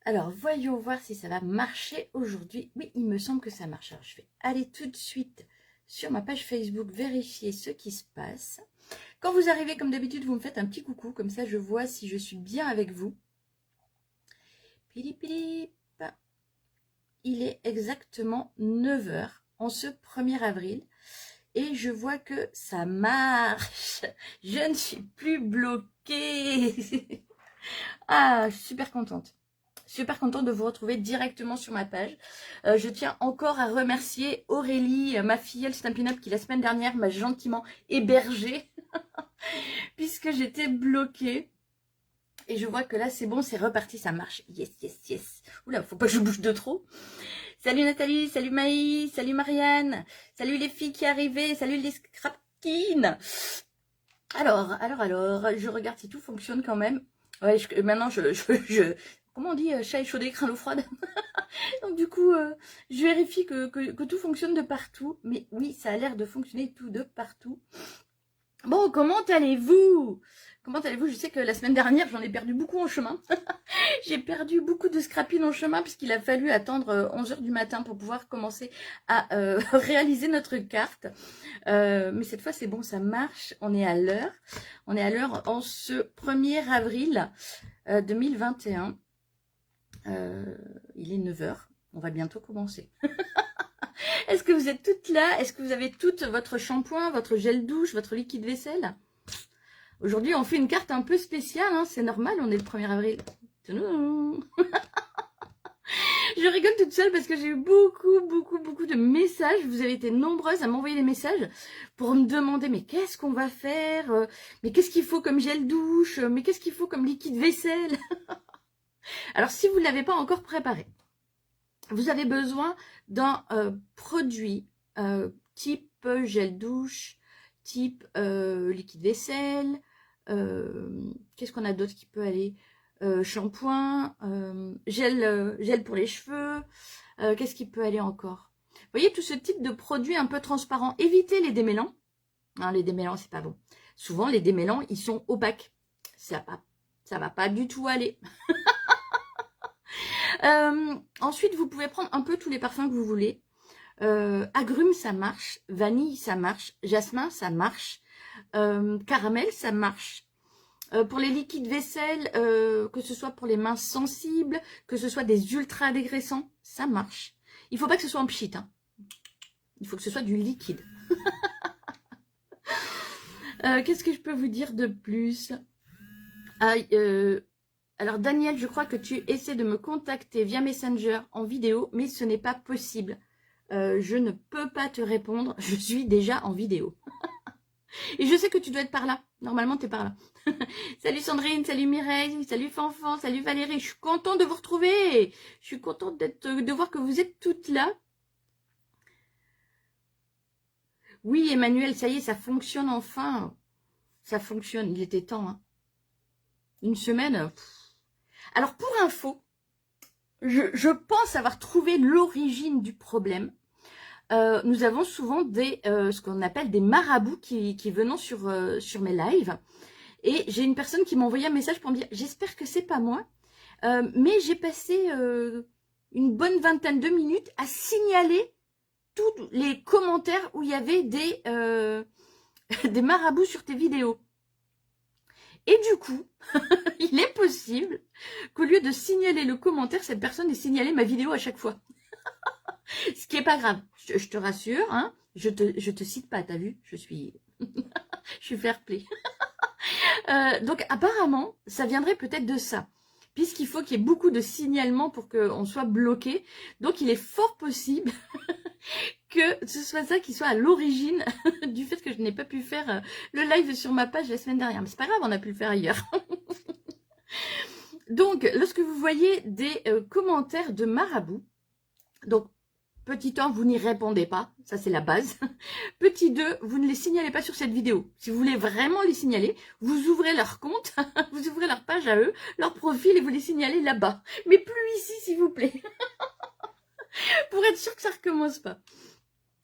Alors, voyons voir si ça va marcher aujourd'hui. Oui, il me semble que ça marche. Alors, je vais aller tout de suite sur ma page Facebook vérifier ce qui se passe. Quand vous arrivez, comme d'habitude, vous me faites un petit coucou. Comme ça, je vois si je suis bien avec vous. Pilip, pilip. Il est exactement 9 h en ce 1er avril. Et je vois que ça marche. Je ne suis plus bloquée. Ah, je suis super contente. Super contente de vous retrouver directement sur ma page. Je tiens encore à remercier Aurélie, ma filleule Stampin' Up, qui la semaine dernière m'a gentiment hébergée puisque j'étais bloquée. Et je vois que là, c'est bon, c'est reparti, ça marche. Yes, yes, yes. Oula, faut pas que je bouge de trop. Salut Nathalie, salut Maï, salut Marianne, salut les filles qui arrivaient, salut les scrapkines. Alors, je regarde si tout fonctionne quand même. Ouais, maintenant, comment on dit, chat échaudé, craint l'eau froide. Donc du coup, je vérifie que tout fonctionne de partout. Mais oui, ça a l'air de fonctionner tout de partout. Bon, comment allez-vous? Comment allez-vous? Je sais que la semaine dernière, j'en ai perdu beaucoup en chemin. J'ai perdu beaucoup de scrapines en chemin puisqu'il a fallu attendre 11 h du matin pour pouvoir commencer à réaliser notre carte. Mais cette fois, c'est bon, ça marche. On est à l'heure. On est à l'heure en ce 1er avril 2021. Il est 9 h. On va bientôt commencer. Est-ce que vous êtes toutes là? Est-ce que vous avez tout votre shampoing, votre gel douche, votre liquide vaisselle? Aujourd'hui, on fait une carte un peu spéciale. Hein. C'est normal, on est le 1er avril. Je rigole toute seule parce que j'ai eu beaucoup de messages. Vous avez été nombreuses à m'envoyer des messages pour me demander mais qu'est-ce qu'on va faire, mais qu'est-ce qu'il faut comme gel douche, mais qu'est-ce qu'il faut comme liquide vaisselle. Alors si vous ne l'avez pas encore préparé, vous avez besoin d'un produit type gel douche, type liquide vaisselle. Qu'est-ce qu'on a d'autre qui peut aller? Shampoing, gel pour les cheveux. Qu'est-ce qui peut aller encore? Vous voyez, tout ce type de produits un peu transparents. Évitez les démêlants. Hein, les démêlants, c'est pas bon. Souvent, les démêlants, ils sont opaques. Ça va pas du tout aller. Ensuite, vous pouvez prendre un peu tous les parfums que vous voulez. Agrumes, ça marche. Vanille, ça marche. Jasmin, ça marche. Caramel, ça marche. Pour les liquides vaisselle, que ce soit pour les mains sensibles, que ce soit des ultra dégraissants, ça marche. Il ne faut pas que ce soit en pchit. Hein. Il faut que ce soit du liquide. Qu'est-ce que je peux vous dire de plus? Alors Daniel, je crois que tu essaies de me contacter via Messenger en vidéo, mais ce n'est pas possible. Je ne peux pas te répondre, je suis déjà en vidéo. Et je sais que tu dois être par là. Normalement, tu es par là. Salut Sandrine, salut Mireille, salut Fanfan, salut Valérie. Je suis contente de vous retrouver. Je suis contente de voir que vous êtes toutes là. Oui, Emmanuel, ça y est, ça fonctionne enfin. Ça fonctionne, il était temps. Hein. Une semaine. Alors, pour info, je pense avoir trouvé l'origine du problème. Nous avons souvent ce qu'on appelle des marabouts qui venons sur mes lives. Et j'ai une personne qui m'a envoyé un message pour me dire « J'espère que c'est pas moi, mais j'ai passé une bonne vingtaine de minutes à signaler tous les commentaires où il y avait des marabouts sur tes vidéos. » Et du coup, il est possible qu'au lieu de signaler le commentaire, cette personne ait signalé ma vidéo à chaque fois. Ce qui est pas grave, je te rassure, hein, je te cite pas, t'as vu, je suis fair play. Donc apparemment, ça viendrait peut-être de ça, puisqu'il faut qu'il y ait beaucoup de signalements pour qu'on soit bloqué. Donc il est fort possible que ce soit ça qui soit à l'origine du fait que je n'ai pas pu faire le live sur ma page la semaine dernière. Mais c'est pas grave, on a pu le faire ailleurs. Donc, lorsque vous voyez des commentaires de marabout, donc petit 1, vous n'y répondez pas, ça c'est la base. Petit 2, vous ne les signalez pas sur cette vidéo. Si vous voulez vraiment les signaler, vous ouvrez leur compte, vous ouvrez leur page à eux, leur profil et vous les signalez là-bas. Mais plus ici, s'il vous plaît. Pour être sûr que ça ne recommence pas.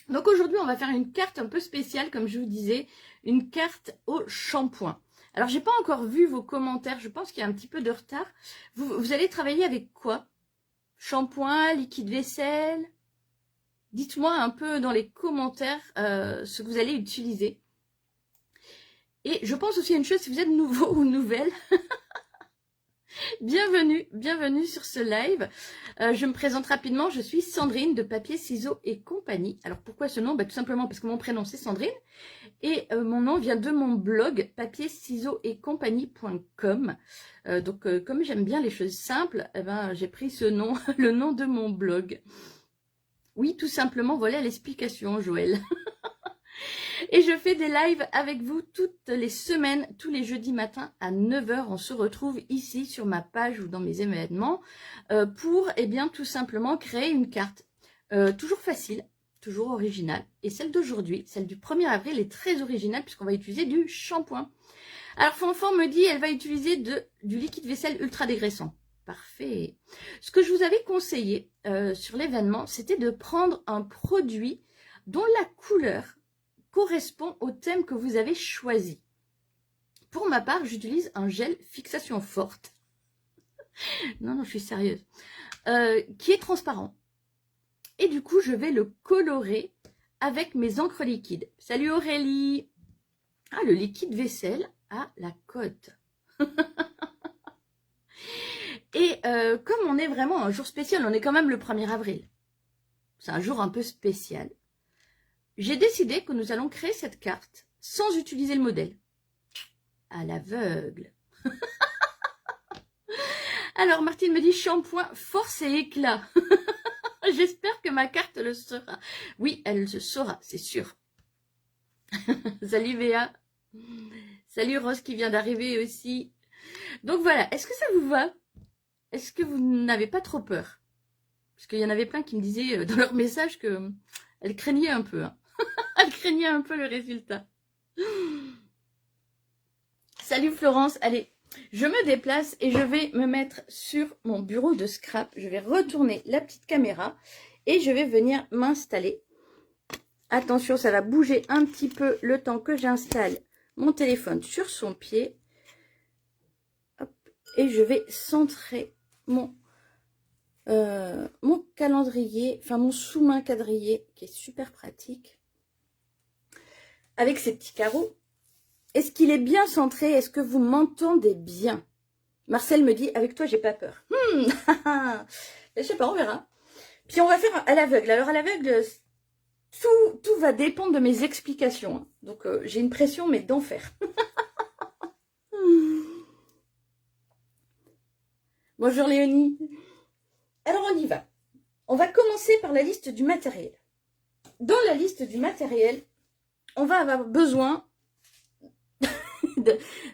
Donc aujourd'hui, on va faire une carte un peu spéciale, comme je vous disais, une carte au shampoing. Alors, j'ai pas encore vu vos commentaires. Je pense qu'il y a un petit peu de retard. Vous allez travailler avec quoi? Shampoing, liquide vaisselle? Dites-moi un peu dans les commentaires ce que vous allez utiliser. Et je pense aussi à une chose, si vous êtes nouveau ou nouvelle, bienvenue sur ce live. Je me présente rapidement, je suis Sandrine de Papier, Ciseaux et Compagnie. Alors pourquoi ce nom? Tout simplement parce que mon prénom c'est Sandrine et mon nom vient de mon blog papier-ciseaux-et-compagnie.com. Donc comme j'aime bien les choses simples, j'ai pris ce nom, le nom de mon blog. Oui, tout simplement, voilà l'explication, Joël. Et je fais des lives avec vous toutes les semaines, tous les jeudis matins à 9 h. On se retrouve ici sur ma page ou dans mes événements pour, tout simplement créer une carte. Toujours facile, toujours originale. Et celle d'aujourd'hui, celle du 1er avril, est très originale puisqu'on va utiliser du shampoing. Alors, Fanfan me dit, elle va utiliser du liquide vaisselle ultra dégraissant. Parfait. Ce que je vous avais conseillé sur l'événement, c'était de prendre un produit dont la couleur correspond au thème que vous avez choisi. Pour ma part, j'utilise un gel fixation forte. Non, je suis sérieuse. Qui est transparent. Et du coup, je vais le colorer avec mes encres liquides. Salut Aurélie. Ah, le liquide vaisselle à la cote. Et comme on est vraiment un jour spécial, on est quand même le 1er avril. C'est un jour un peu spécial. J'ai décidé que nous allons créer cette carte sans utiliser le modèle. À l'aveugle. Alors, Martine me dit shampoing, force et éclat. J'espère que ma carte le sera. Oui, elle le saura, c'est sûr. Salut Béa. Salut Rose qui vient d'arriver aussi. Donc voilà, est-ce que ça vous va? Est-ce que vous n'avez pas trop peur? Parce qu'il y en avait plein qui me disaient dans leur message qu'elles craignaient un peu. Hein. Elle craignait un peu le résultat. Salut Florence, allez, je me déplace et je vais me mettre sur mon bureau de scrap. Je vais retourner la petite caméra et je vais venir m'installer. Attention, ça va bouger un petit peu le temps que j'installe mon téléphone sur son pied. Hop, et je vais centrer mon calendrier, enfin mon sous-main quadrillé qui est super pratique. Avec ces petits carreaux. Est-ce qu'il est bien centré? Est-ce que vous m'entendez bien? Marcel me dit, avec toi, j'ai pas peur. Je sais pas, on verra. Puis on va faire à l'aveugle. Alors à l'aveugle, tout va dépendre de mes explications. Hein. Donc j'ai une pression, mais d'enfer. Bonjour Léonie. Alors on y va. On va commencer par la liste du matériel. Dans la liste du matériel, on va avoir besoin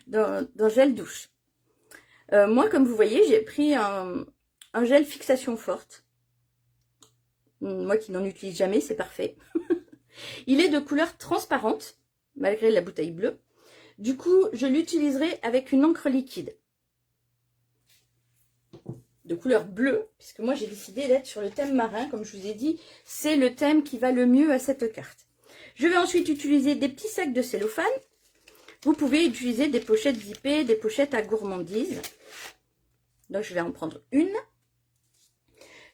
d'un gel douche. Moi, comme vous voyez, j'ai pris un gel fixation forte. Moi qui n'en utilise jamais, c'est parfait. Il est de couleur transparente, malgré la bouteille bleue. Du coup, je l'utiliserai avec une encre liquide. De couleur bleue, puisque moi j'ai décidé d'être sur le thème marin, comme je vous ai dit, c'est le thème qui va le mieux à cette carte. Je vais ensuite utiliser des petits sacs de cellophane. Vous pouvez utiliser des pochettes zippées, des pochettes à gourmandise. Donc je vais en prendre une.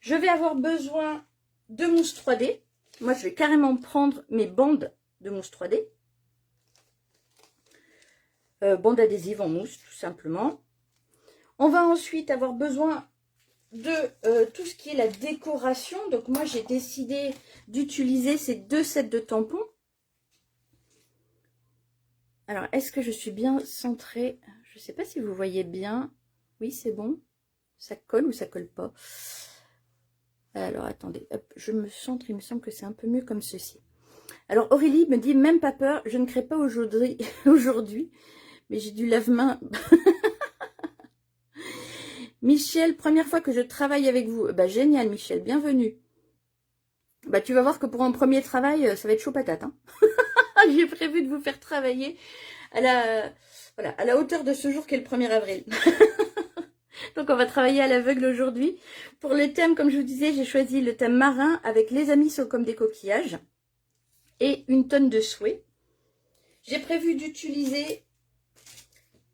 Je vais avoir besoin de mousse 3D. Moi je vais carrément prendre mes bandes de mousse 3D. Bandes adhésives en mousse tout simplement. On va ensuite avoir besoin de tout ce qui est la décoration. Donc moi j'ai décidé d'utiliser ces 2 sets de tampons. Alors est-ce que je suis bien centrée? Je ne sais pas si vous voyez bien. Oui, c'est bon. Ça colle ou ça colle pas? Alors attendez, hop, je me centre, il me semble que c'est un peu mieux comme ceci. Alors Aurélie me dit même pas peur, je ne crée pas aujourd'hui, mais j'ai du lave-main. Michel, première fois que je travaille avec vous. Bah génial Michel, bienvenue. Bah tu vas voir que pour un premier travail, ça va être chaud patate. Hein. J'ai prévu de vous faire travailler à la hauteur de ce jour qui est le 1er avril. Donc on va travailler à l'aveugle aujourd'hui. Pour le thème, comme je vous disais, j'ai choisi le thème marin avec les amis sont comme des coquillages et une tonne de souhait. J'ai prévu d'utiliser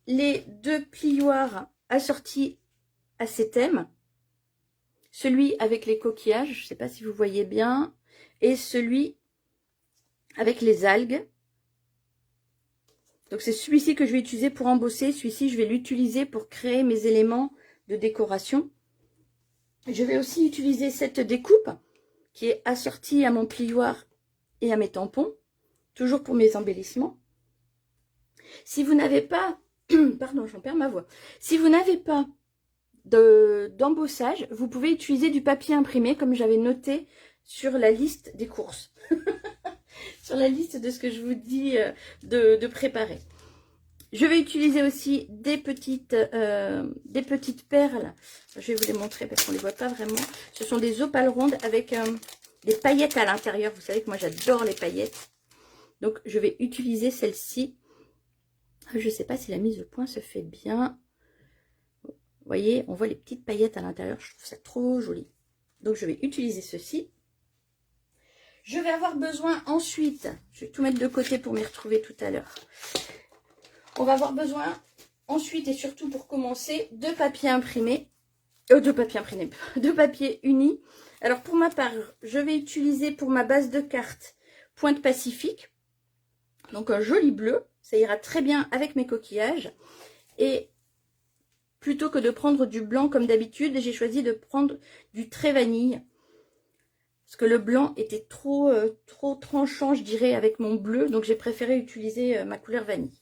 les deux plioirs assortis à ces thèmes. Celui avec les coquillages, je ne sais pas si vous voyez bien, et celui avec les algues. Donc c'est celui-ci que je vais utiliser pour embosser, celui-ci je vais l'utiliser pour créer mes éléments de décoration. Je vais aussi utiliser cette découpe qui est assortie à mon plioir et à mes tampons, toujours pour mes embellissements. Si vous n'avez pas, pardon, j'en perds ma voix, si vous n'avez pas d'embossage, vous pouvez utiliser du papier imprimé comme j'avais noté sur la liste des courses. Sur la liste de ce que je vous dis de préparer. Je vais utiliser aussi des petites perles. Je vais vous les montrer parce qu'on ne les voit pas vraiment. Ce sont des opales rondes avec des paillettes à l'intérieur. Vous savez que moi j'adore les paillettes. Donc je vais utiliser celle-ci. Je ne sais pas si la mise au point se fait bien. Vous voyez, on voit les petites paillettes à l'intérieur. Je trouve ça trop joli. Donc je vais utiliser ceci. Je vais avoir besoin ensuite, je vais tout mettre de côté pour m'y retrouver tout à l'heure. On va avoir besoin ensuite et surtout pour commencer de papier imprimé. De papier uni. Alors pour ma part, je vais utiliser pour ma base de cartes Pointe Pacifique. Donc un joli bleu. Ça ira très bien avec mes coquillages. Et plutôt que de prendre du blanc comme d'habitude, j'ai choisi de prendre du trait vanille. Parce que le blanc était trop tranchant, je dirais, avec mon bleu. Donc j'ai préféré utiliser ma couleur vanille.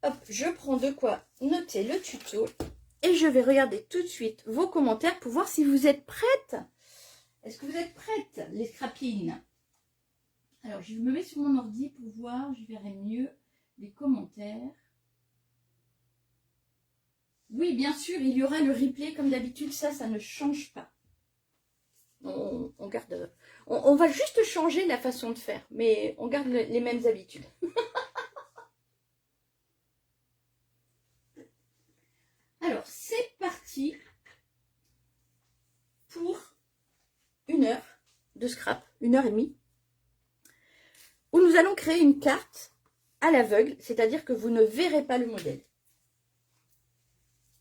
Hop, je prends de quoi noter le tuto. Et je vais regarder tout de suite vos commentaires pour voir si vous êtes prêtes. Est-ce que vous êtes prêtes, les scrapines? Alors, je me mets sur mon ordi pour voir, je verrai mieux les commentaires. Oui, bien sûr, il y aura le replay comme d'habitude, ça ne change pas. On garde, on va juste changer la façon de faire, mais on garde les mêmes habitudes. Alors, c'est parti pour 1 heure de scrap, 1h30, où nous allons créer une carte à l'aveugle, c'est-à-dire que vous ne verrez pas le modèle.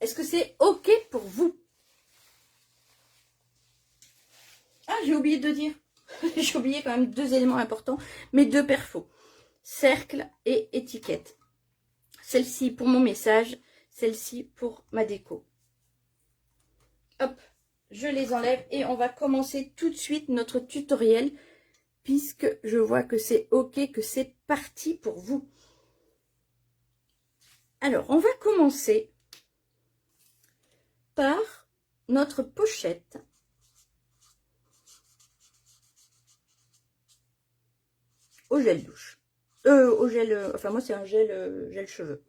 Est-ce que c'est OK pour vous? Ah, j'ai oublié de dire. J'ai oublié quand même 2 éléments importants, mes 2 perfos. Cercle et étiquette. Celle-ci pour mon message, celle-ci pour ma déco. Hop, je les enlève et on va commencer tout de suite notre tutoriel puisque je vois que c'est OK, que c'est parti pour vous. Alors, on va commencer par notre pochette. Au gel douche. Enfin moi c'est un gel cheveux.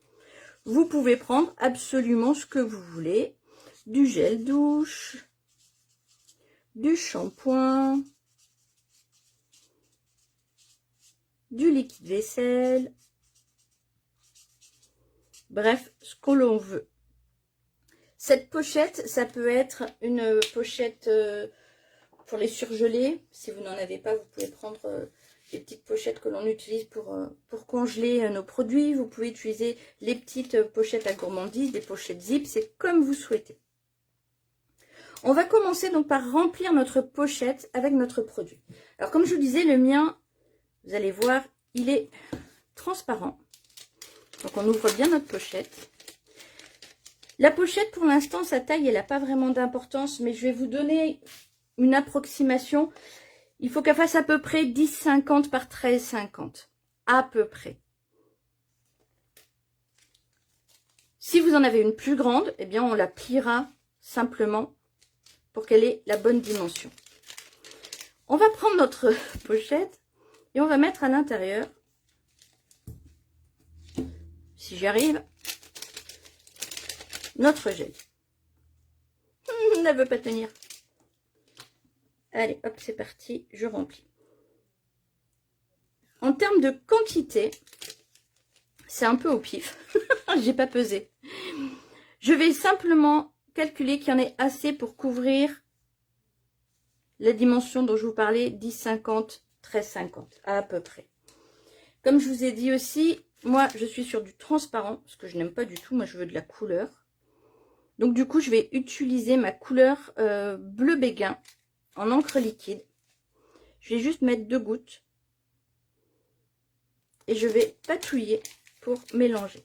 Vous pouvez prendre absolument ce que vous voulez. Du gel douche, du shampoing, du liquide vaisselle. Bref, ce que l'on veut. Cette pochette, ça peut être une pochette pour les surgeler. Si vous n'en avez pas, vous pouvez prendre les petites pochettes que l'on utilise pour congeler nos produits. Vous pouvez utiliser les petites pochettes à gourmandise, des pochettes zip, c'est comme vous souhaitez. On va commencer donc par remplir notre pochette avec notre produit. Alors comme je vous disais, le mien, vous allez voir, il est transparent. Donc on ouvre bien notre pochette. La pochette pour l'instant, sa taille, elle n'a pas vraiment d'importance, mais je vais vous donner une approximation. Il faut qu'elle fasse à peu près 10,50 par 13,50. À peu près. Si vous en avez une plus grande, eh bien on la pliera simplement pour qu'elle ait la bonne dimension. On va prendre notre pochette et on va mettre à l'intérieur, si j'y arrive, notre gel. Elle ne veut pas tenir. Allez, hop, c'est parti, je remplis. En termes de quantité, c'est un peu au pif. J'ai pas pesé. Je vais simplement calculer qu'il y en ait assez pour couvrir la dimension dont je vous parlais, 10,50, 13,50, à peu près. Comme je vous ai dit aussi, moi, je suis sur du transparent, ce que je n'aime pas du tout. Moi, je veux de la couleur. Donc, du coup, je vais utiliser ma couleur bleu béguin en encre liquide. Je vais juste mettre 2 gouttes. Et je vais patouiller pour mélanger.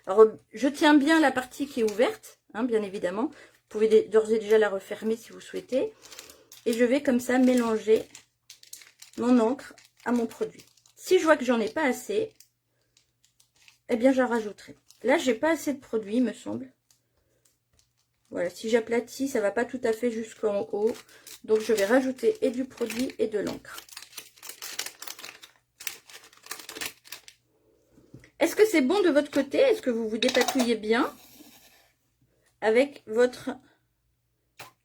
Alors, je tiens bien la partie qui est ouverte, hein, bien évidemment. Vous pouvez d'ores et déjà la refermer si vous souhaitez. Et je vais comme ça mélanger mon encre à mon produit. Si je vois que j'en ai pas assez, eh bien j'en rajouterai. Là, j'ai pas assez de produit, me semble. Voilà, si j'aplatis, ça va pas tout à fait jusqu'en haut. Donc, je vais rajouter et du produit et de l'encre. Est-ce que c'est bon de votre côté? Est-ce que vous vous dépatouillez bien avec votre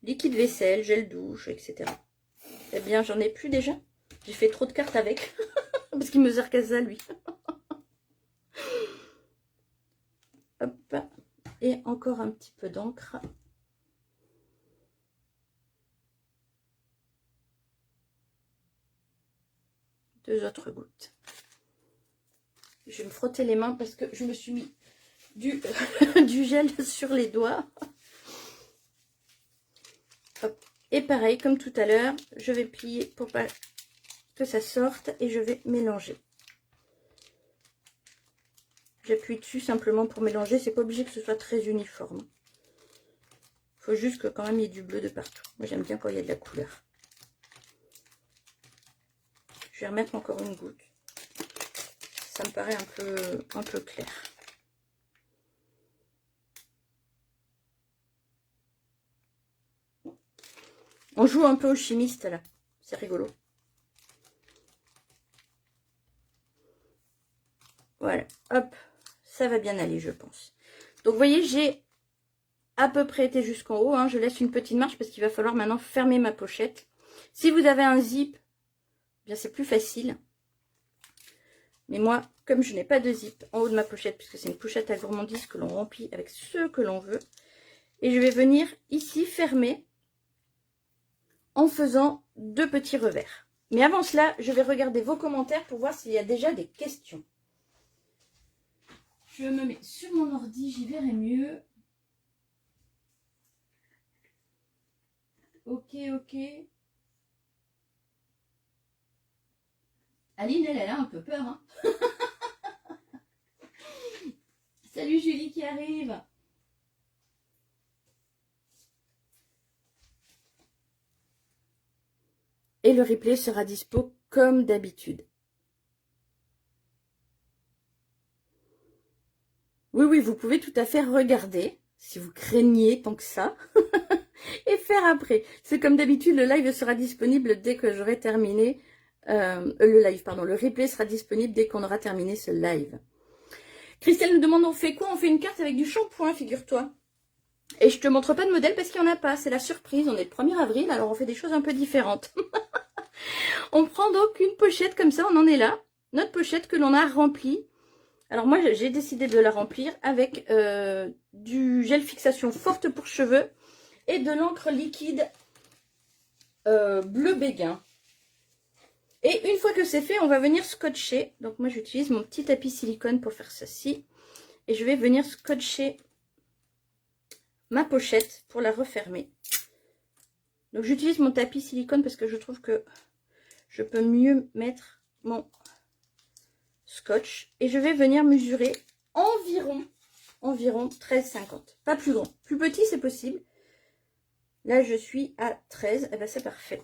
liquide vaisselle, gel douche, etc. Eh bien, j'en ai plus déjà. J'ai fait trop de cartes avec. Parce qu'il me sert qu'à ça, lui. Hop. Et encore un petit peu d'encre. Deux autres gouttes. Je vais me frotter les mains parce que je me suis mis du, du gel sur les doigts. Hop. Et pareil, comme tout à l'heure, je vais plier pour pas que ça sorte et je vais mélanger. J'appuie dessus simplement pour mélanger. C'est pas obligé que ce soit très uniforme. Il faut juste que quand même il y ait du bleu de partout. Moi j'aime bien quand il y a de la couleur. Je vais remettre encore une goutte. Ça me paraît un peu clair. On joue un peu au chimiste là. C'est rigolo. Voilà. Hop. Ça va bien aller, je pense. Donc vous voyez, j'ai à peu près été jusqu'en haut. Hein. Je laisse une petite marge parce qu'il va falloir maintenant fermer ma pochette. Si vous avez un zip, eh bien c'est plus facile. Mais moi, comme je n'ai pas de zip en haut de ma pochette, puisque c'est une pochette à gourmandise que l'on remplit avec ce que l'on veut, et je vais venir ici fermer en faisant 2 petits revers. Mais avant cela, je vais regarder vos commentaires pour voir s'il y a déjà des questions. Je me mets sur mon ordi, j'y verrai mieux. Ok. Aline, elle a un peu peur. Hein. Salut Julie qui arrive. Et le replay sera dispo comme d'habitude. Oui, vous pouvez tout à fait regarder, si vous craignez tant que ça, et faire après. C'est comme d'habitude, le live sera disponible dès que j'aurai terminé. Le replay sera disponible dès qu'on aura terminé ce live. Christelle nous demande, on fait quoi? On fait une carte avec du shampoing, figure-toi. Et je te montre pas de modèle parce qu'il n'y en a pas, c'est la surprise. On est le 1er avril, alors on fait des choses un peu différentes. On prend donc une pochette comme ça, on en est là. Notre pochette que l'on a remplie. Alors moi, j'ai décidé de la remplir avec du gel fixation forte pour cheveux et de l'encre liquide bleu béguin. Et une fois que c'est fait, on va venir scotcher. Donc moi, j'utilise mon petit tapis silicone pour faire ceci. Et je vais venir scotcher ma pochette pour la refermer. Donc j'utilise mon tapis silicone parce que je trouve que je peux mieux mettre mon scotch. Et je vais venir mesurer environ 13,50. Pas plus grand. Plus petit, c'est possible. Là, je suis à 13. Et bien, c'est parfait.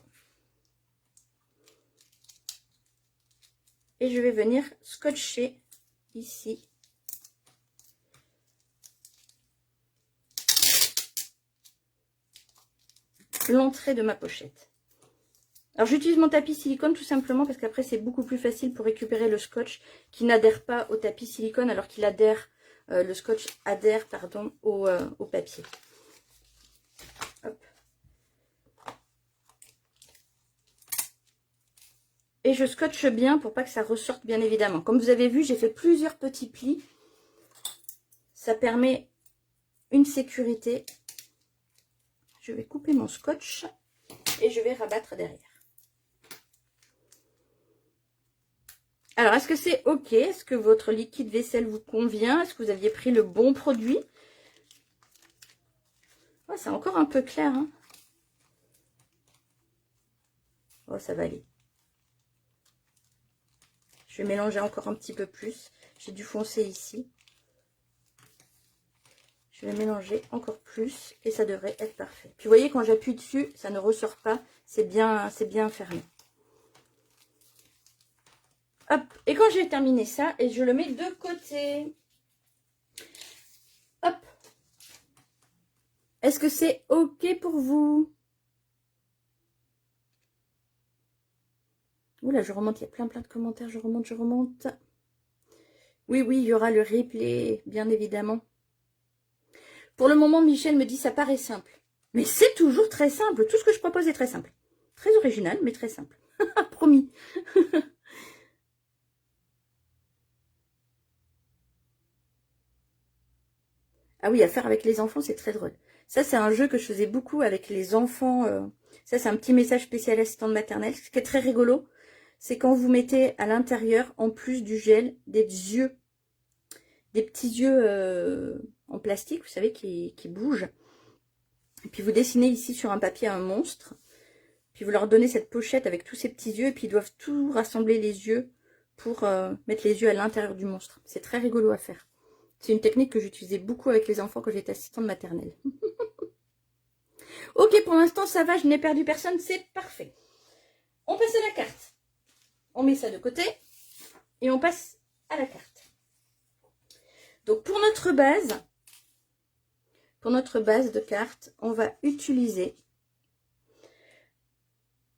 Et je vais venir scotcher ici. L'entrée de ma pochette. Alors, j'utilise mon tapis silicone tout simplement parce qu'après, c'est beaucoup plus facile pour récupérer le scotch qui n'adhère pas au tapis silicone alors qu'il adhère, le scotch adhère, pardon, au papier. Hop. Et je scotche bien pour pas que ça ressorte, bien évidemment. Comme vous avez vu, j'ai fait plusieurs petits plis. Ça permet une sécurité. Je vais couper mon scotch et je vais rabattre derrière. Alors, est-ce que c'est OK? Est-ce que votre liquide vaisselle vous convient? Est-ce que vous aviez pris le bon produit? Oh, c'est encore un peu clair, hein? Oh, ça va aller. Je vais mélanger encore un petit peu plus. J'ai dû foncer ici. Je vais mélanger encore plus et ça devrait être parfait. Puis vous voyez, quand j'appuie dessus, ça ne ressort pas. C'est bien fermé. Hop, et quand j'ai terminé ça, et je le mets de côté. Hop. Est-ce que c'est OK pour vous? Oula, je remonte, il y a plein de commentaires, je remonte. Oui, il y aura le replay, bien évidemment. Pour le moment, Michel me dit ça paraît simple. Mais c'est toujours très simple, tout ce que je propose est très simple. Très original, mais très simple. Promis. Ah oui, à faire avec les enfants, c'est très drôle. Ça, c'est un jeu que je faisais beaucoup avec les enfants. Ça, c'est un petit message spécial assistante maternelle. Ce qui est très rigolo, c'est quand vous mettez à l'intérieur, en plus du gel, des yeux. Des petits yeux en plastique, vous savez, qui bougent. Et puis vous dessinez ici sur un papier un monstre. Puis vous leur donnez cette pochette avec tous ces petits yeux. Et puis ils doivent tout rassembler les yeux pour mettre les yeux à l'intérieur du monstre. C'est très rigolo à faire. C'est une technique que j'utilisais beaucoup avec les enfants quand j'étais assistante maternelle. Ok, pour l'instant, ça va, je n'ai perdu personne, c'est parfait. On passe à la carte. On met ça de côté et on passe à la carte. Donc, pour notre base de carte, on va utiliser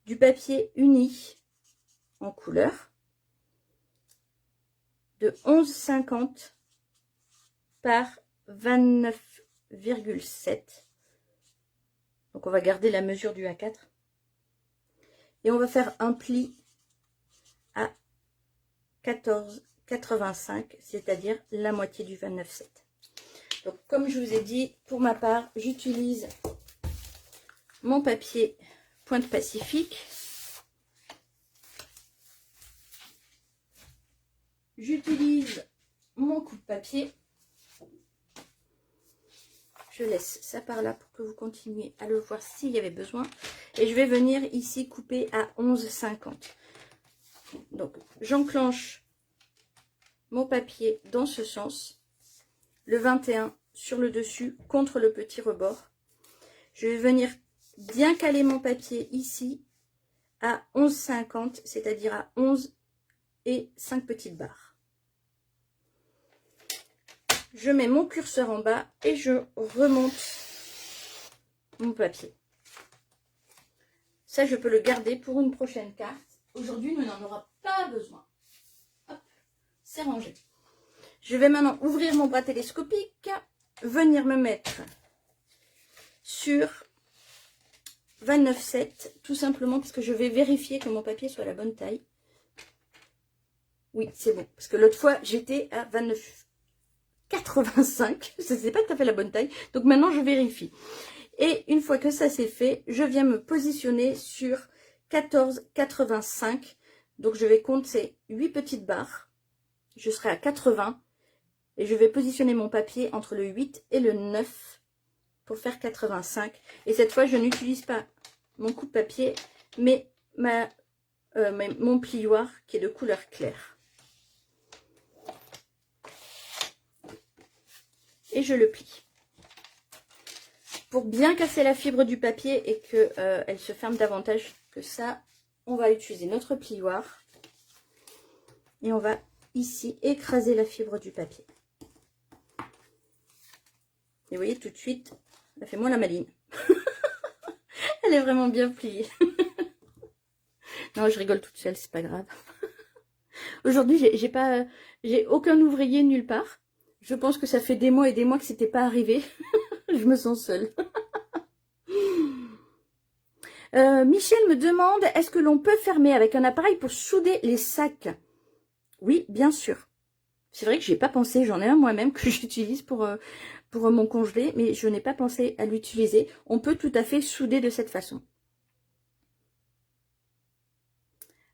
du papier uni en couleur de 11,50 par 29,7. Donc on va garder la mesure du A4. Et on va faire un pli à 14,85, c'est-à-dire la moitié du 29,7. Donc comme je vous ai dit, pour ma part, j'utilise mon papier Pointe Pacifique. J'utilise mon coupe-papier. Je laisse ça par là pour que vous continuiez à le voir s'il y avait besoin. Et je vais venir ici couper à 11,50. Donc, j'enclenche mon papier dans ce sens. Le 21 sur le dessus contre le petit rebord. Je vais venir bien caler mon papier ici à 11,50, c'est-à-dire à 11 et 5 petites barres. Je mets mon curseur en bas et je remonte mon papier. Ça, je peux le garder pour une prochaine carte. Aujourd'hui, nous n'en aurons pas besoin. Hop, c'est rangé. Je vais maintenant ouvrir mon bras télescopique, venir me mettre sur 29,7, tout simplement parce que je vais vérifier que mon papier soit à la bonne taille. Oui, c'est bon, parce que l'autre fois, j'étais à 29,85. Ce n'est pas tout à fait la bonne taille. Donc maintenant, je vérifie. Et une fois que ça c'est fait, je viens me positionner sur 14,85. Donc je vais compter 8 petites barres. Je serai à 80. Et je vais positionner mon papier entre le 8 et le 9 pour faire 85. Et cette fois, je n'utilise pas mon coupe-papier, mais mon plioir qui est de couleur claire. Et je le plie. Pour bien casser la fibre du papier et qu'elle se ferme davantage que ça, on va utiliser notre plioir. Et on va ici écraser la fibre du papier. Et vous voyez tout de suite, elle fait moins la maline. Elle est vraiment bien pliée. Non, je rigole toute seule, c'est pas grave. Aujourd'hui, j'ai aucun ouvrier nulle part. Je pense que ça fait des mois et des mois que c'était pas arrivé. Je me sens seule. Michel me demande, est-ce que l'on peut fermer avec un appareil pour souder les sacs? Oui, bien sûr. C'est vrai que j'ai pas pensé, j'en ai un moi-même que j'utilise pour mon congelé, mais je n'ai pas pensé à l'utiliser. On peut tout à fait souder de cette façon.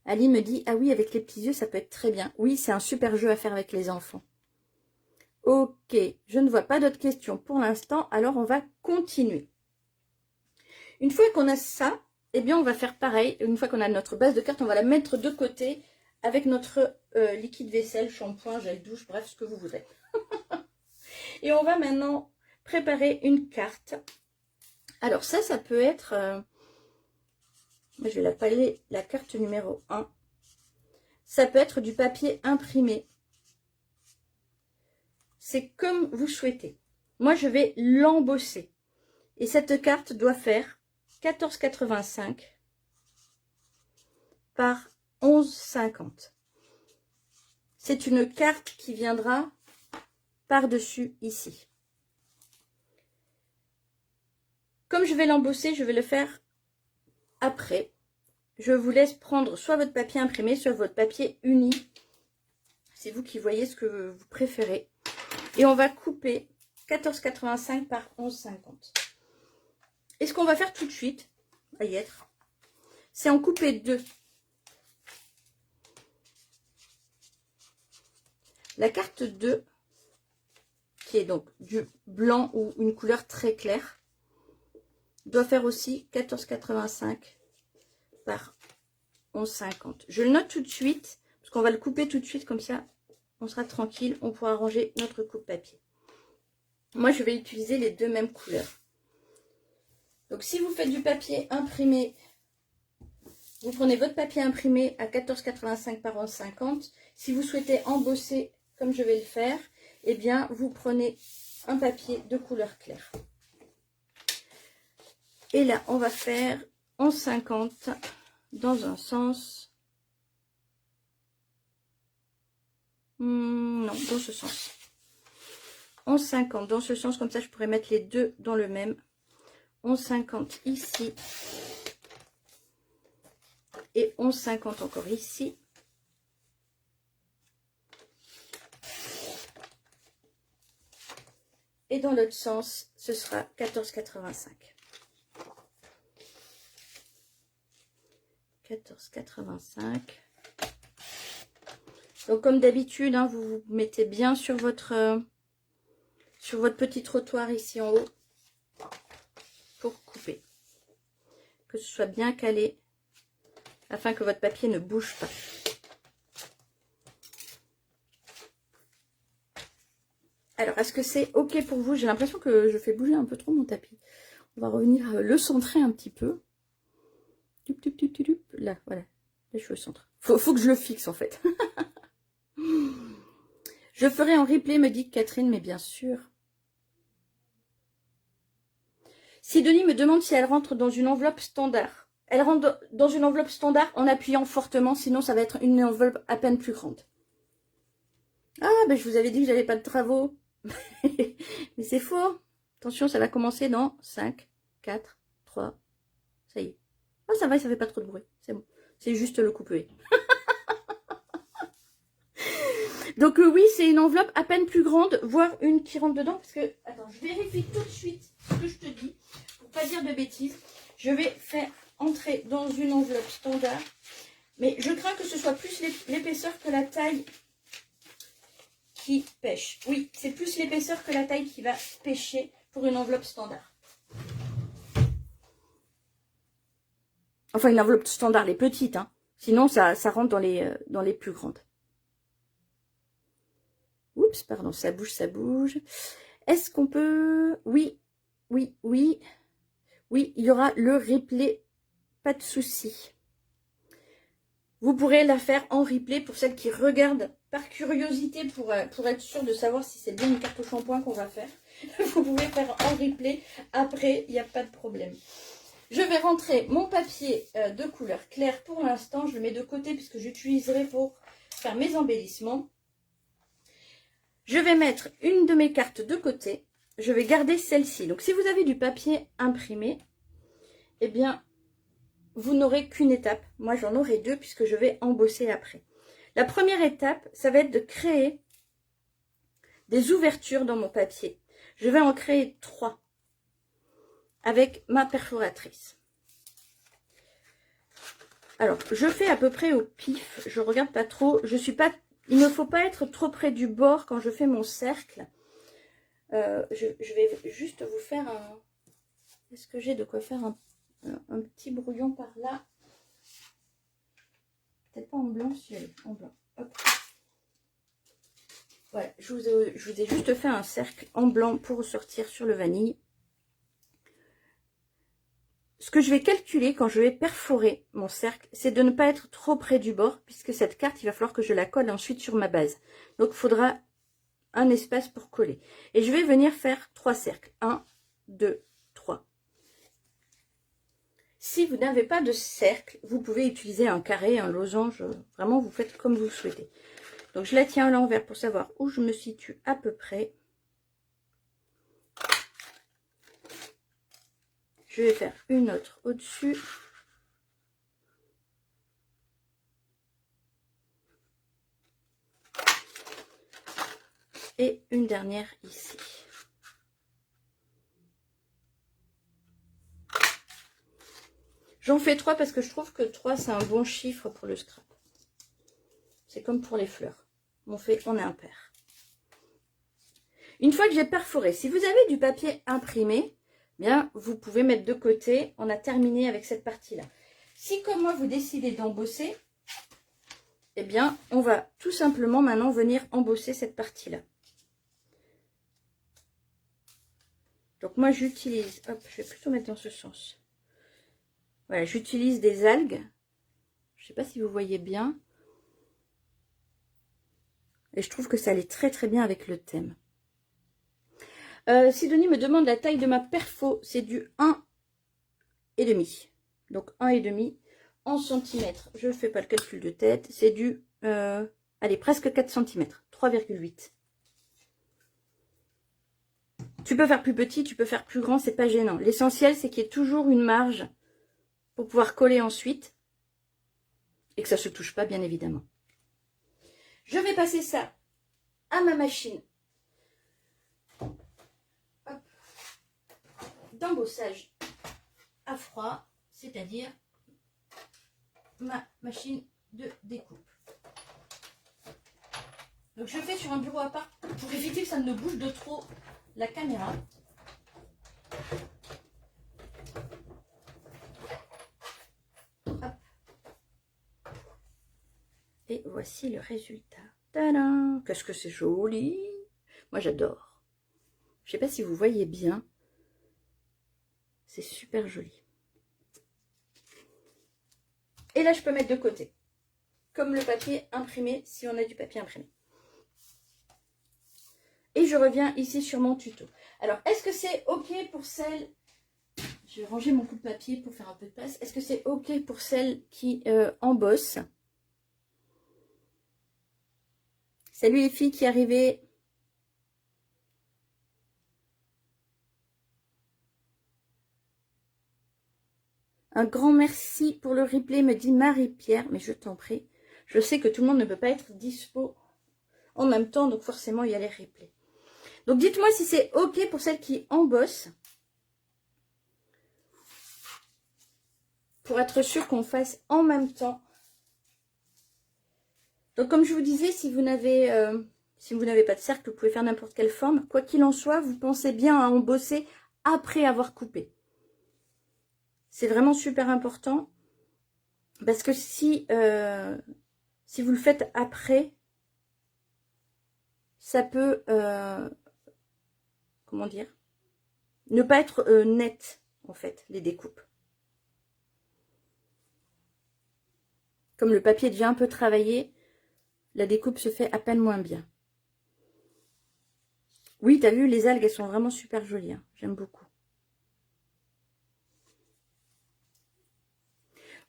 Ali me dit, ah oui, avec les petits yeux, ça peut être très bien. Oui, c'est un super jeu à faire avec les enfants. Ok, je ne vois pas d'autres questions pour l'instant, alors on va continuer. Une fois qu'on a ça, eh bien on va faire pareil. Une fois qu'on a notre base de cartes, on va la mettre de côté avec notre liquide vaisselle, shampoing, gel douche, bref, ce que vous voudrez. Et on va maintenant préparer une carte. Alors ça peut être... je vais l'appeler la carte numéro 1. Ça peut être du papier imprimé. C'est comme vous souhaitez. Moi, je vais l'embosser. Et cette carte doit faire 14,85 par 11,50. C'est une carte qui viendra par-dessus ici. Comme je vais l'embosser, je vais le faire après. Je vous laisse prendre soit votre papier imprimé, soit votre papier uni. C'est vous qui voyez ce que vous préférez. Et on va couper 14,85 par 11,50. Et ce qu'on va faire tout de suite, va y être, c'est en couper deux. La carte 2, qui est donc du blanc ou une couleur très claire, doit faire aussi 14,85 par 11,50. Je le note tout de suite, parce qu'on va le couper tout de suite, comme ça, on sera tranquille, on pourra ranger notre coupe-papier. Moi, je vais utiliser les deux mêmes couleurs. Donc, si vous faites du papier imprimé, vous prenez votre papier imprimé à 14,85 par 11,50. Si vous souhaitez embosser, comme je vais le faire, eh bien, vous prenez un papier de couleur claire. Et là, on va faire 11,50 dans un sens. Non, dans ce sens. 11,50 dans ce sens, comme ça je pourrais mettre les deux dans le même. 11,50 ici. Et 11,50 encore ici. Et dans l'autre sens, ce sera 14,85. 14,85. Donc comme d'habitude, hein, vous vous mettez bien sur votre petit trottoir ici en haut pour couper. Que ce soit bien calé afin que votre papier ne bouge pas. Alors, est-ce que c'est OK pour vous? J'ai l'impression que je fais bouger un peu trop mon tapis. On va revenir le centrer un petit peu. Là, voilà. Là, je suis au centre. Faut que je le fixe, en fait. Je ferai en replay, me dit Catherine, mais bien sûr. Sidonie me demande si elle rentre dans une enveloppe standard. Elle rentre dans une enveloppe standard en appuyant fortement, sinon ça va être une enveloppe à peine plus grande. Ah, ben je vous avais dit que j'avais pas de travaux. Mais c'est faux. Attention, ça va commencer dans 5, 4, 3. Ça y est. Ah, ça va, ça fait pas trop de bruit. C'est bon. C'est juste le couper. Donc oui, c'est une enveloppe à peine plus grande, voire une qui rentre dedans. Parce que, attends, je vérifie tout de suite ce que je te dis. Pour pas dire de bêtises. Je vais faire entrer dans une enveloppe standard. Mais je crains que ce soit plus l'épaisseur que la taille qui pêche. Oui, c'est plus l'épaisseur que la taille qui va pêcher pour une enveloppe standard. Enfin, une enveloppe standard, les petites. Hein. Sinon, ça rentre dans les plus grandes. Oups, pardon, ça bouge, ça bouge. Est-ce qu'on peut... Oui, oui, oui. Oui, il y aura le replay. Pas de souci. Vous pourrez la faire en replay pour celles qui regardent par curiosité pour être sûr de savoir si c'est bien une carte au shampoing qu'on va faire. Vous pouvez faire en replay. Après, il n'y a pas de problème. Je vais rentrer mon papier de couleur claire pour l'instant. Je le mets de côté puisque j'utiliserai pour faire mes embellissements. Je vais mettre une de mes cartes de côté. Je vais garder celle-ci. Donc, si vous avez du papier imprimé, eh bien, vous n'aurez qu'une étape. Moi, j'en aurai deux puisque je vais embosser après. La première étape, ça va être de créer des ouvertures dans mon papier. Je vais en créer 3 avec ma perforatrice. Alors, je fais à peu près au pif. Je regarde pas trop. Je suis pas... Il ne faut pas être trop près du bord quand je fais mon cercle. Je vais juste vous faire un... Est-ce que j'ai de quoi faire un petit brouillon par là? Peut-être pas en blanc, si en blanc. Hop. Voilà, je vous ai juste fait un cercle en blanc pour ressortir sur le vanille. Ce que je vais calculer quand je vais perforer mon cercle, c'est de ne pas être trop près du bord, puisque cette carte, il va falloir que je la colle ensuite sur ma base. Donc, il faudra un espace pour coller. Et je vais venir faire 3 cercles. 1, 2, 3. Si vous n'avez pas de cercle, vous pouvez utiliser un carré, un losange. Vraiment, vous faites comme vous souhaitez. Donc, je la tiens à l'envers pour savoir où je me situe à peu près. Je vais faire une autre au-dessus. Et une dernière ici. J'en fais 3 parce que je trouve que 3 c'est un bon chiffre pour le scrap. C'est comme pour les fleurs. On est impair. Une fois que j'ai perforé, si vous avez du papier imprimé, bien vous pouvez mettre de côté. On a terminé avec cette partie-là. Si comme moi vous décidez d'embosser, eh bien on va tout simplement maintenant venir embosser cette partie-là. Donc moi j'utilise, hop, je vais plutôt mettre dans ce sens. Voilà, j'utilise des algues. Je ne sais pas si vous voyez bien. Et je trouve que ça allait très très bien avec le thème. Sidonie me demande la taille de ma perfo. C'est du 1,5. Donc 1,5 en centimètres. Je ne fais pas le calcul de tête. C'est du, allez, presque 4 cm. 3,8. Tu peux faire plus petit, tu peux faire plus grand, c'est pas gênant. L'essentiel, c'est qu'il y ait toujours une marge pour pouvoir coller ensuite. Et que ça ne se touche pas, bien évidemment. Je vais passer ça à ma machine d'embossage à froid, c'est-à-dire ma machine de découpe. Donc je fais sur un bureau à part pour éviter que ça ne bouge de trop la caméra. Hop. Et voici le résultat. Tadam! Qu'est-ce que c'est joli! Moi j'adore. Je ne sais pas si vous voyez bien. C'est super joli. Et là, je peux mettre de côté. Comme le papier imprimé, si on a du papier imprimé. Et je reviens ici sur mon tuto. Alors, est-ce que c'est OK pour celles... Je vais ranger mon coup de papier pour faire un peu de place. Est-ce que c'est OK pour celles qui embossent? Salut les filles qui arrivaient. Un grand merci pour le replay, me dit Marie-Pierre. Mais je t'en prie. Je sais que tout le monde ne peut pas être dispo en même temps. Donc forcément, il y a les replays. Donc dites-moi si c'est OK pour celles qui embossent. Pour être sûr qu'on fasse en même temps. Donc comme je vous disais, si vous n'avez pas de cercle, vous pouvez faire n'importe quelle forme. Quoi qu'il en soit, vous pensez bien à embosser après avoir coupé. C'est vraiment super important. Parce que si vous le faites après, ça peut, comment dire, ne pas être net, en fait, les découpes. Comme le papier devient un peu travaillé, la découpe se fait à peine moins bien. Oui, tu as vu, les algues, elles sont vraiment super jolies. Hein. J'aime beaucoup.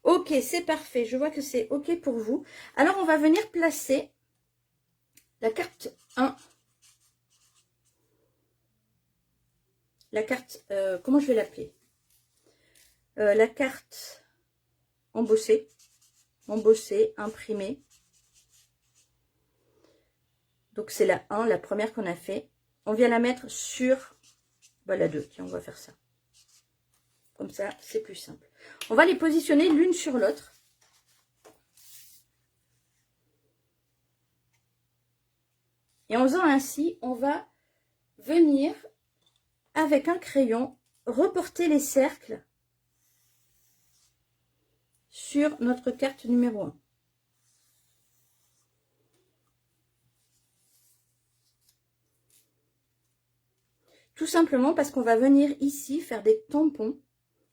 Ok, c'est parfait. Je vois que c'est ok pour vous. Alors, on va venir placer la carte 1. La carte, comment je vais l'appeler? La carte embossée, imprimée. Donc, c'est la 1, la première qu'on a fait. On vient la mettre sur la 2. Tiens, on va faire ça. Comme ça, c'est plus simple. On va les positionner l'une sur l'autre. Et en faisant ainsi, on va venir avec un crayon reporter les cercles sur notre carte numéro 1. Tout simplement parce qu'on va venir ici faire des tampons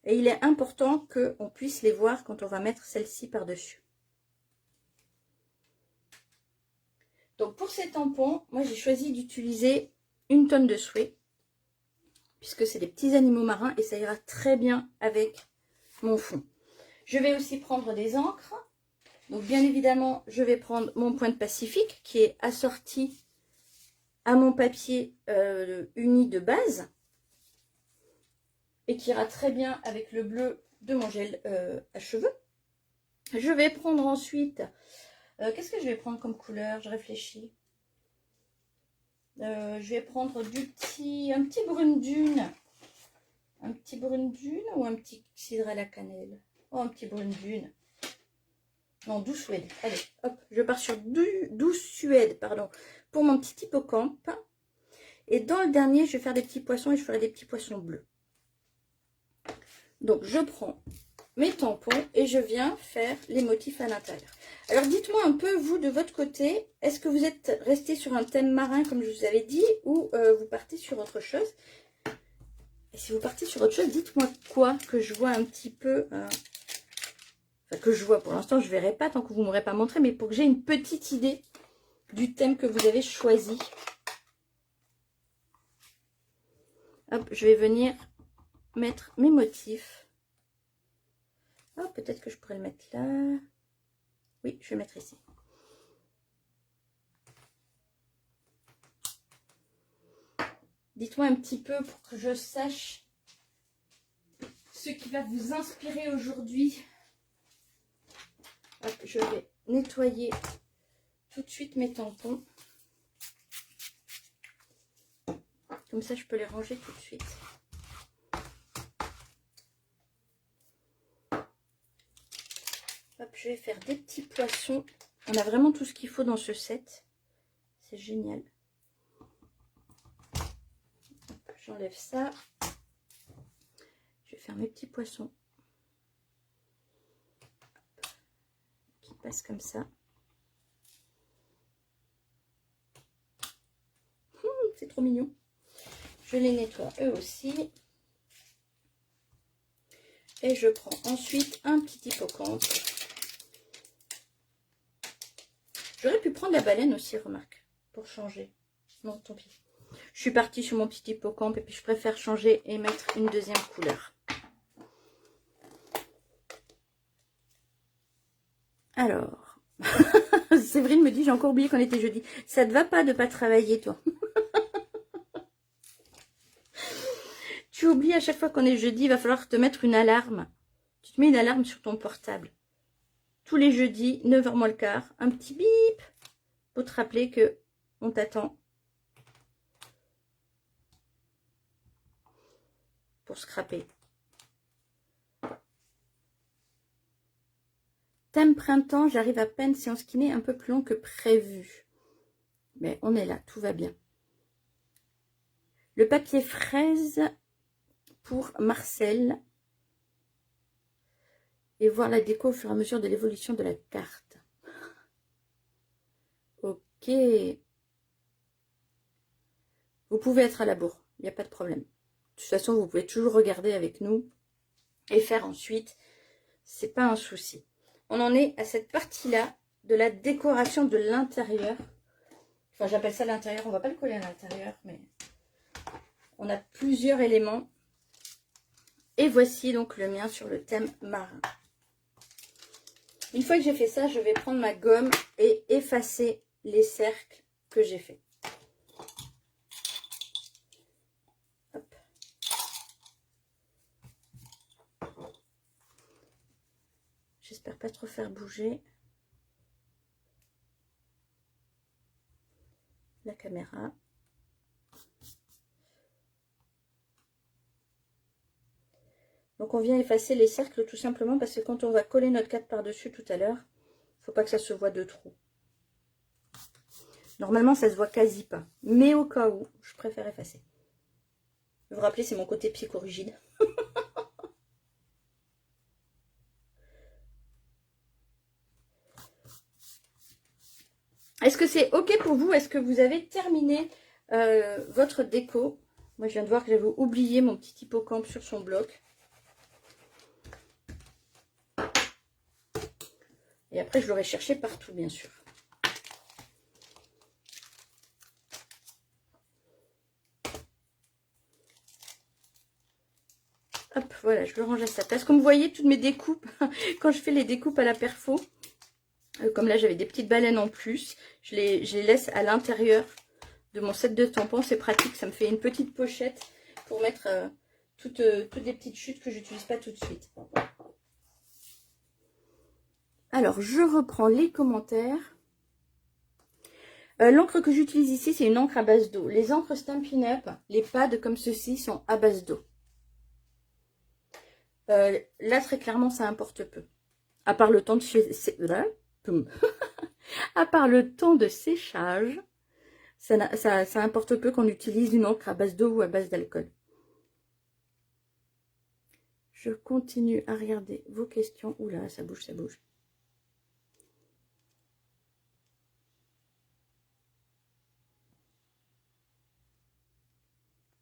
et il est important qu'on puisse les voir quand on va mettre celle-ci par-dessus. Donc pour ces tampons, moi j'ai choisi d'utiliser une tonne de souhait puisque c'est des petits animaux marins et ça ira très bien avec mon fond. Je vais aussi prendre des encres. Donc bien évidemment, je vais prendre mon Pointe Pacifique qui est assorti à mon papier uni de base et qui ira très bien avec le bleu de mon gel à cheveux. Je vais prendre ensuite, qu'est-ce que je vais prendre comme couleur? Je réfléchis. Je vais prendre un petit brune dune. Un petit brune dune ou un petit cidre à la cannelle? Oh, un petit brune dune. Non, douce Suède. Allez, hop, je pars sur douce Suède, pardon, pour mon petit hippocampe. Et dans le dernier, je vais faire des petits poissons et je ferai des petits poissons bleus. Donc, je prends mes tampons et je viens faire les motifs à l'intérieur. Alors, dites-moi un peu, vous, de votre côté, est-ce que vous êtes resté sur un thème marin, comme je vous avais dit, ou vous partez sur autre chose? Et si vous partez sur autre chose, dites-moi quoi, que je vois un petit peu... Enfin, que je vois, pour l'instant, je ne verrai pas tant que vous ne m'aurez pas montré, mais pour que j'ai une petite idée du thème que vous avez choisi. Hop, je vais venir mettre mes motifs. Oh, peut-être que je pourrais le mettre là. Oui, je vais mettre ici. Dites-moi un petit peu pour que je sache ce qui va vous inspirer aujourd'hui. Hop, je vais nettoyer tout de suite mes tampons. Comme ça, je peux les ranger tout de suite. Hop, je vais faire des petits poissons. On a vraiment tout ce qu'il faut dans ce set. C'est génial. J'enlève ça. Je vais faire mes petits poissons. Qui passent comme ça. C'est trop mignon. Je les nettoie eux aussi. Et je prends ensuite un petit hippocampe. J'aurais pu prendre la baleine aussi, remarque, pour changer. Non, tant pis. Je suis partie sur mon petit hippocampe et puis je préfère changer et mettre une deuxième couleur. Alors, Séverine me dit, j'ai encore oublié qu'on était jeudi. Ça te va pas de pas travailler, toi? Tu oublies à chaque fois qu'on est jeudi, il va falloir te mettre une alarme. Tu te mets une alarme sur ton portable. Tous les jeudis, 9h moins le quart, un petit bip pour te rappeler que on t'attend pour scraper. Thème printemps, j'arrive à peine, séance kiné un peu plus long que prévu. Mais on est là, tout va bien. Le papier fraise pour Marcel. Et voir la déco au fur et à mesure de l'évolution de la carte. Ok. Vous pouvez être à la bourre, il n'y a pas de problème. De toute façon, vous pouvez toujours regarder avec nous et faire ensuite. C'est pas un souci. On en est à cette partie-là de la décoration de l'intérieur. Enfin, j'appelle ça l'intérieur. On va pas le coller à l'intérieur, mais on a plusieurs éléments. Et voici donc le mien sur le thème marin. Une fois que j'ai fait ça, je vais prendre ma gomme et effacer les cercles que j'ai faits. Hop. J'espère pas trop faire bouger la caméra. Donc on vient effacer les cercles tout simplement parce que quand on va coller notre carte par-dessus tout à l'heure, il ne faut pas que ça se voit de trop. Normalement, ça se voit quasi pas. Mais au cas où, je préfère effacer. Vous vous rappelez, c'est mon côté psychorigide. Est-ce que c'est OK pour vous? Est-ce que vous avez terminé votre déco? Moi, je viens de voir que j'avais oublié mon petit hippocampe sur son bloc. Et après, je l'aurais cherché partout, bien sûr. Hop, voilà, je le range à sa place. Comme vous voyez, toutes mes découpes, quand je fais les découpes à la perfo, comme là, j'avais des petites baleines en plus, je les laisse à l'intérieur de mon set de tampons. C'est pratique, ça me fait une petite pochette pour mettre toutes les petites chutes que j'utilise pas tout de suite. Alors, je reprends les commentaires. L'encre que j'utilise ici, c'est une encre à base d'eau. Les encres Stampin' Up, les pads comme ceci sont à base d'eau. Là, très clairement, ça importe peu. À part le temps de à part le temps de séchage, ça importe peu qu'on utilise une encre à base d'eau ou à base d'alcool. Je continue à regarder vos questions. Oula, ça bouge, ça bouge.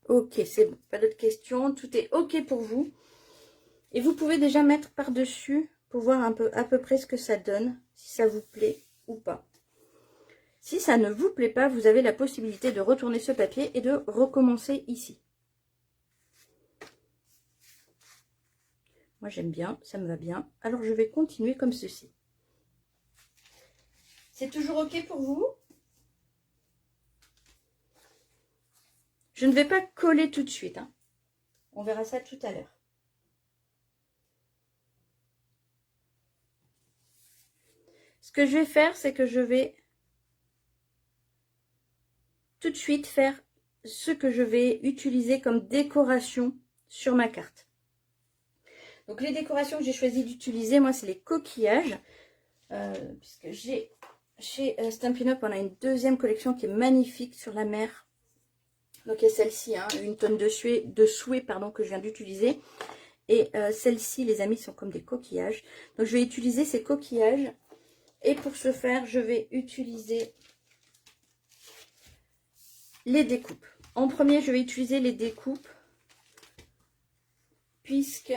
Ok, c'est bon. Pas d'autres questions. Tout est ok pour vous. Et vous pouvez déjà mettre par-dessus pour voir un peu à peu près ce que ça donne, si ça vous plaît ou pas. Si ça ne vous plaît pas, vous avez la possibilité de retourner ce papier et de recommencer ici. Moi j'aime bien, ça me va bien. Alors je vais continuer comme ceci. C'est toujours ok pour vous? Je ne vais pas coller tout de suite, hein. On verra ça tout à l'heure. Ce que je vais faire, c'est que je vais tout de suite faire ce que je vais utiliser comme décoration sur ma carte. Donc les décorations que j'ai choisi d'utiliser, moi, c'est les coquillages. Puisque j'ai chez Stampin' Up, on a une deuxième collection qui est magnifique sur la mer. Donc il y a celle-ci, hein, une tonne de souhait pardon, que je viens d'utiliser. Et celles-ci, les amis, sont comme des coquillages. Donc je vais utiliser ces coquillages. Et pour ce faire, je vais utiliser les découpes. En premier, je vais utiliser les découpes. Puisque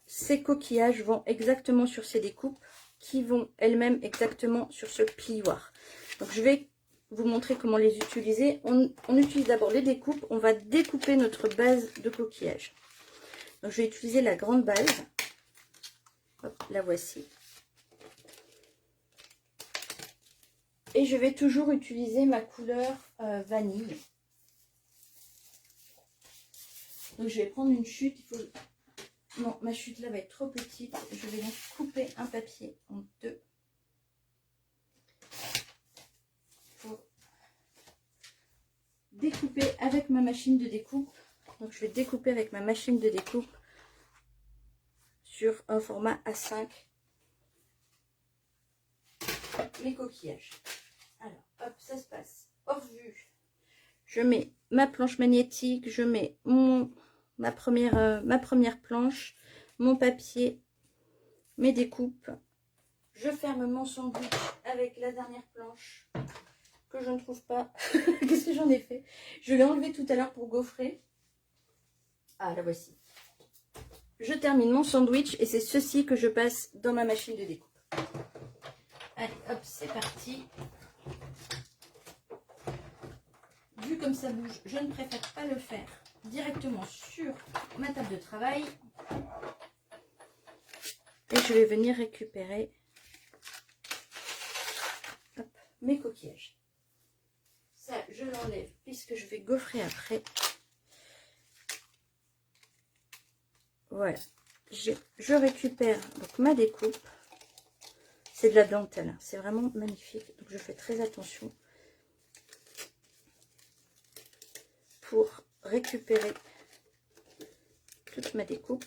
ces coquillages vont exactement sur ces découpes qui vont elles-mêmes exactement sur ce plioir. Donc je vais vous montrer comment les utiliser. On utilise d'abord les découpes. On va découper notre base de coquillage. Donc je vais utiliser la grande base. Hop, la voici. Et je vais toujours utiliser ma couleur vanille. Donc je vais prendre une chute. Il faut... Non, ma chute là va être trop petite. Je vais donc couper un papier en deux. Pour découper avec ma machine de découpe. Donc je vais découper avec ma machine de découpe sur un format A5 les coquillages. Alors, hop, ça se passe hors vue. Je mets ma planche magnétique, je mets ma première planche, mon papier, mes découpes. Je ferme mon sandwich avec la dernière planche que je ne trouve pas. Qu'est-ce que j'en ai fait? Je l'ai enlevé tout à l'heure pour gaufrer. Ah, la voici. Je termine mon sandwich et c'est ceci que je passe dans ma machine de découpe. Allez, hop, c'est parti. Vu comme ça bouge, je ne préfère pas le faire directement sur ma table de travail. Et je vais venir récupérer hop, mes coquillages. Ça, je l'enlève puisque je vais gaufrer après. Voilà. Je récupère donc ma découpe. C'est de la dentelle. C'est vraiment magnifique. Donc je fais très attention pour récupérer toute ma découpe.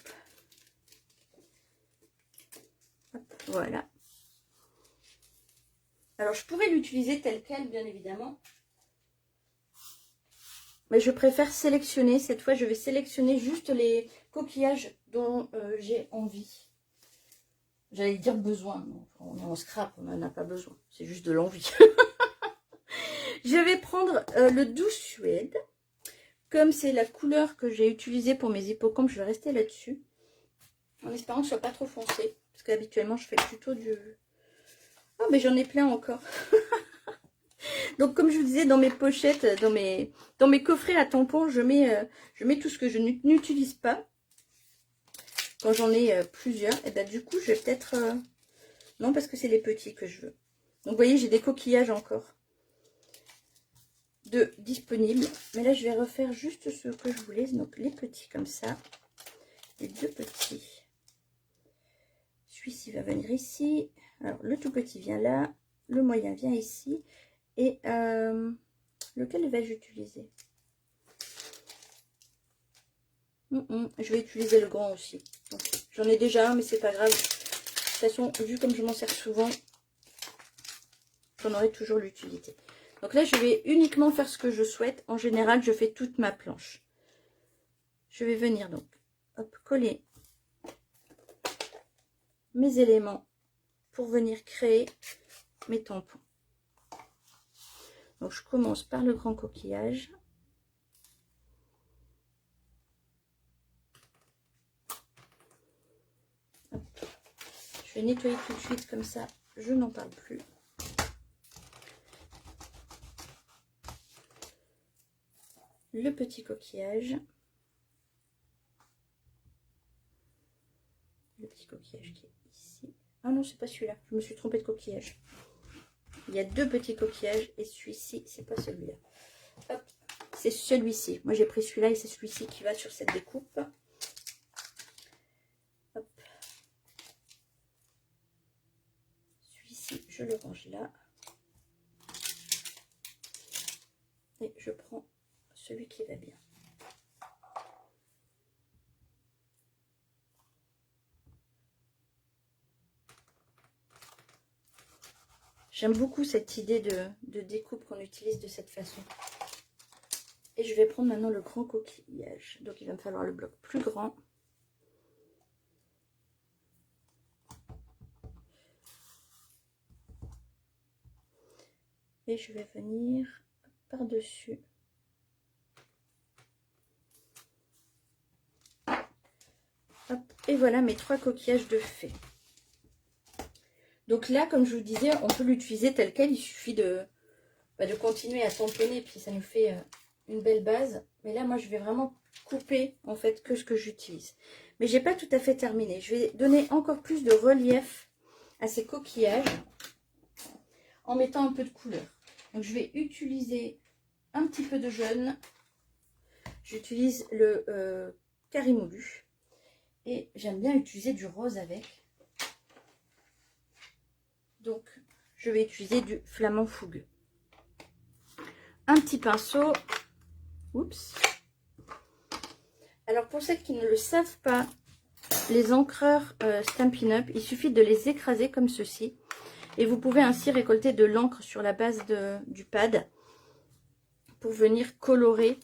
Hop, voilà. Alors, je pourrais l'utiliser tel quel, bien évidemment. Mais je préfère sélectionner. Cette fois, je vais sélectionner juste les coquillages dont j'ai envie. J'allais dire besoin. Non, on est en scrap, on n'en a pas besoin. C'est juste de l'envie. Je vais prendre le Douce Suède. Comme c'est la couleur que j'ai utilisée pour mes hippocampes, je vais rester là-dessus. En espérant que ce soit pas trop foncé. Parce qu'habituellement, je fais plutôt du... Oh, mais j'en ai plein encore. Donc, comme je vous disais, dans mes pochettes, dans mes coffrets à tampons, je mets tout ce que je n'utilise pas. Quand j'en ai plusieurs, et ben du coup, je vais peut-être... Non, parce que c'est les petits que je veux. Donc, vous voyez, j'ai des coquillages encore de disponibles. Mais là, je vais refaire juste ce que je voulais. Donc, les petits comme ça. Les deux petits. Celui-ci va venir ici. Alors, le tout petit vient là. Le moyen vient ici. Et lequel vais-je utiliser? Je vais utiliser le grand aussi. J'en ai déjà un, mais c'est pas grave. De toute façon, vu comme je m'en sers souvent, j'en aurai toujours l'utilité. Donc là, je vais uniquement faire ce que je souhaite. En général, je fais toute ma planche. Je vais venir donc, hop, coller mes éléments pour venir créer mes tampons. Donc, je commence par le grand coquillage. Hop. Je vais nettoyer tout de suite, comme ça, je n'en parle plus. Le petit coquillage. Le petit coquillage qui est ici. Ah non, c'est pas celui-là. Je me suis trompée de coquillage. Il y a deux petits coquillages et celui-ci, c'est pas celui-là. Hop, c'est celui-ci. Moi, j'ai pris celui-là et c'est celui-ci qui va sur cette découpe. Hop. Celui-ci, je le range là. Et je prends celui qui va bien. J'aime beaucoup cette idée de découpe qu'on utilise de cette façon. Et je vais prendre maintenant le grand coquillage. Donc il va me falloir le bloc plus grand. Et je vais venir par-dessus. Et voilà mes trois coquillages de fée. Donc là, comme je vous disais, on peut l'utiliser tel quel. Il suffit de continuer à tamponner, puis ça nous fait une belle base. Mais là, moi, je vais vraiment couper, en fait, que ce que j'utilise. Mais j'ai pas tout à fait terminé. Je vais donner encore plus de relief à ces coquillages en mettant un peu de couleur. Donc, je vais utiliser un petit peu de jaune. J'utilise le Carimoulu. Et j'aime bien utiliser du rose avec. Donc, je vais utiliser du flamand fougueux. Un petit pinceau. Oups. Alors, pour celles qui ne le savent pas, les encreurs Stampin' Up, il suffit de les écraser comme ceci. Et vous pouvez ainsi récolter de l'encre sur la base du pad pour venir colorer.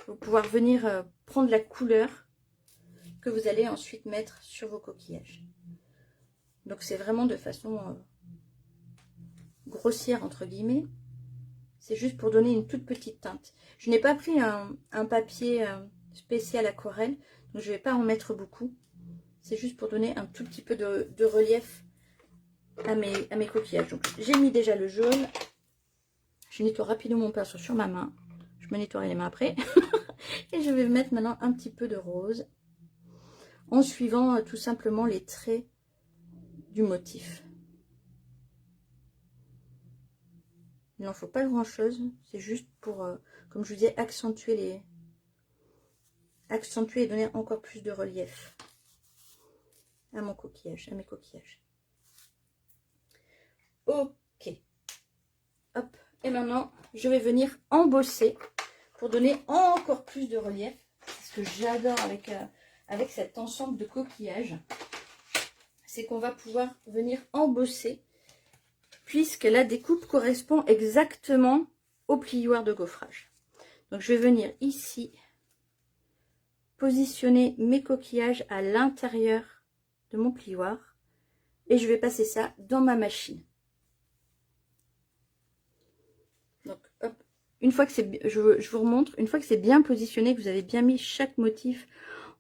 Pour pouvoir venir prendre la couleur que vous allez ensuite mettre sur vos coquillages. Donc c'est vraiment de façon grossière entre guillemets. C'est juste pour donner une toute petite teinte. Je n'ai pas pris un papier spécial aquarelle, donc je ne vais pas en mettre beaucoup. C'est juste pour donner un tout petit peu de relief à mes coquillages. Donc j'ai mis déjà le jaune. Je nettoie rapidement mon pinceau sur ma main. Je me nettoierai les mains après. Et je vais mettre maintenant un petit peu de rose en suivant tout simplement les traits du motif. Il n'en faut pas grand chose, c'est juste pour, comme je vous disais, accentuer et donner encore plus de relief à mon coquillage, à mes coquillages. Ok. Hop. Et maintenant, je vais venir embosser pour donner encore plus de relief. C'est ce que j'adore avec cet ensemble de coquillages. c'est qu'on va pouvoir venir embosser, puisque la découpe correspond exactement au plioir de gaufrage. Donc je vais venir ici positionner mes coquillages à l'intérieur de mon plioir et je vais passer ça dans ma machine. Donc hop, une fois que c'est, je vous remontre, une fois que c'est bien positionné, que vous avez bien mis chaque motif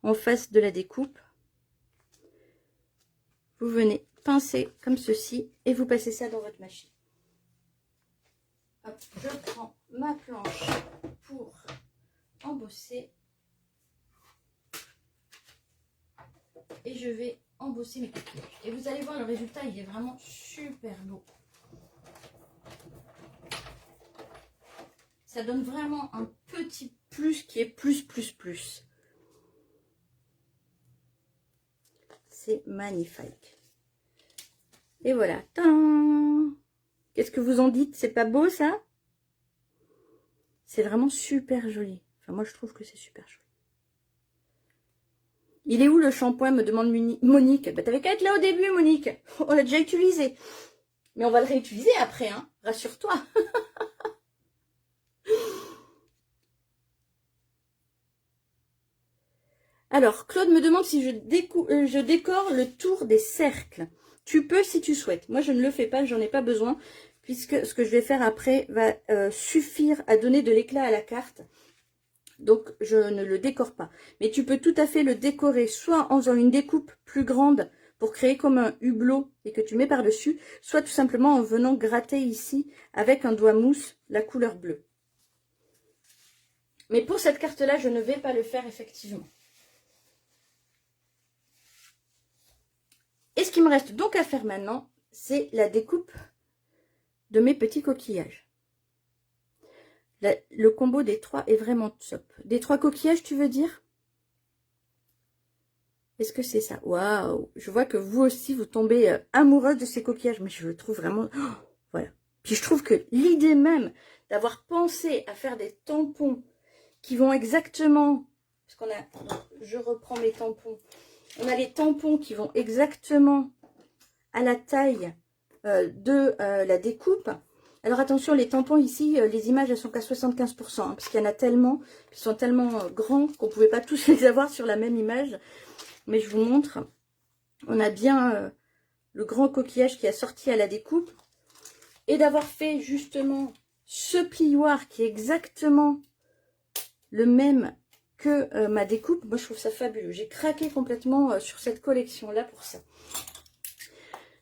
en face de la découpe, vous venez pincer comme ceci et vous passez ça dans votre machine. Hop, je prends ma planche pour embosser et je vais embosser mes coquillages. Et vous allez voir, le résultat, il est vraiment super beau. Ça donne vraiment un petit plus qui est plus. C'est magnifique. Et voilà. Qu'est-ce que vous en dites? C'est pas beau ça? C'est vraiment super joli. Enfin, moi je trouve que c'est super joli. Il est où le shampoing, me demande Monique. Bah, t'avais qu'à être là au début, Monique. On l'a déjà utilisé. Mais on va le réutiliser après, hein. Rassure-toi. Alors, Claude me demande si je décore le tour des cercles. Tu peux si tu souhaites. Moi, je ne le fais pas, j'en ai pas besoin, puisque ce que je vais faire après va suffire à donner de l'éclat à la carte. Donc, je ne le décore pas. Mais tu peux tout à fait le décorer, soit en faisant une découpe plus grande pour créer comme un hublot et que tu mets par-dessus, soit tout simplement en venant gratter ici avec un doigt mousse la couleur bleue. Mais pour cette carte-là, je ne vais pas le faire effectivement. Et ce qui me reste donc à faire maintenant, c'est la découpe de mes petits coquillages. Le combo des 3 est vraiment top. Des 3 coquillages, tu veux dire? Est-ce que c'est ça? Waouh! Je vois que vous aussi, vous tombez amoureuse de ces coquillages. Mais je le trouve vraiment... Oh, voilà. Puis je trouve que l'idée même d'avoir pensé à faire des tampons qui vont exactement... Parce qu'on a... Je reprends mes tampons. On a les tampons qui vont exactement à la taille de la découpe. Alors attention, les tampons ici, les images elles sont qu'à 75%, hein, parce qu'il y en a tellement, qui sont tellement grands qu'on ne pouvait pas tous les avoir sur la même image. Mais je vous montre, on a bien le grand coquillage qui a sorti à la découpe. Et d'avoir fait justement ce plioir qui est exactement le même que ma découpe, moi je trouve ça fabuleux. J'ai craqué complètement sur cette collection-là pour ça.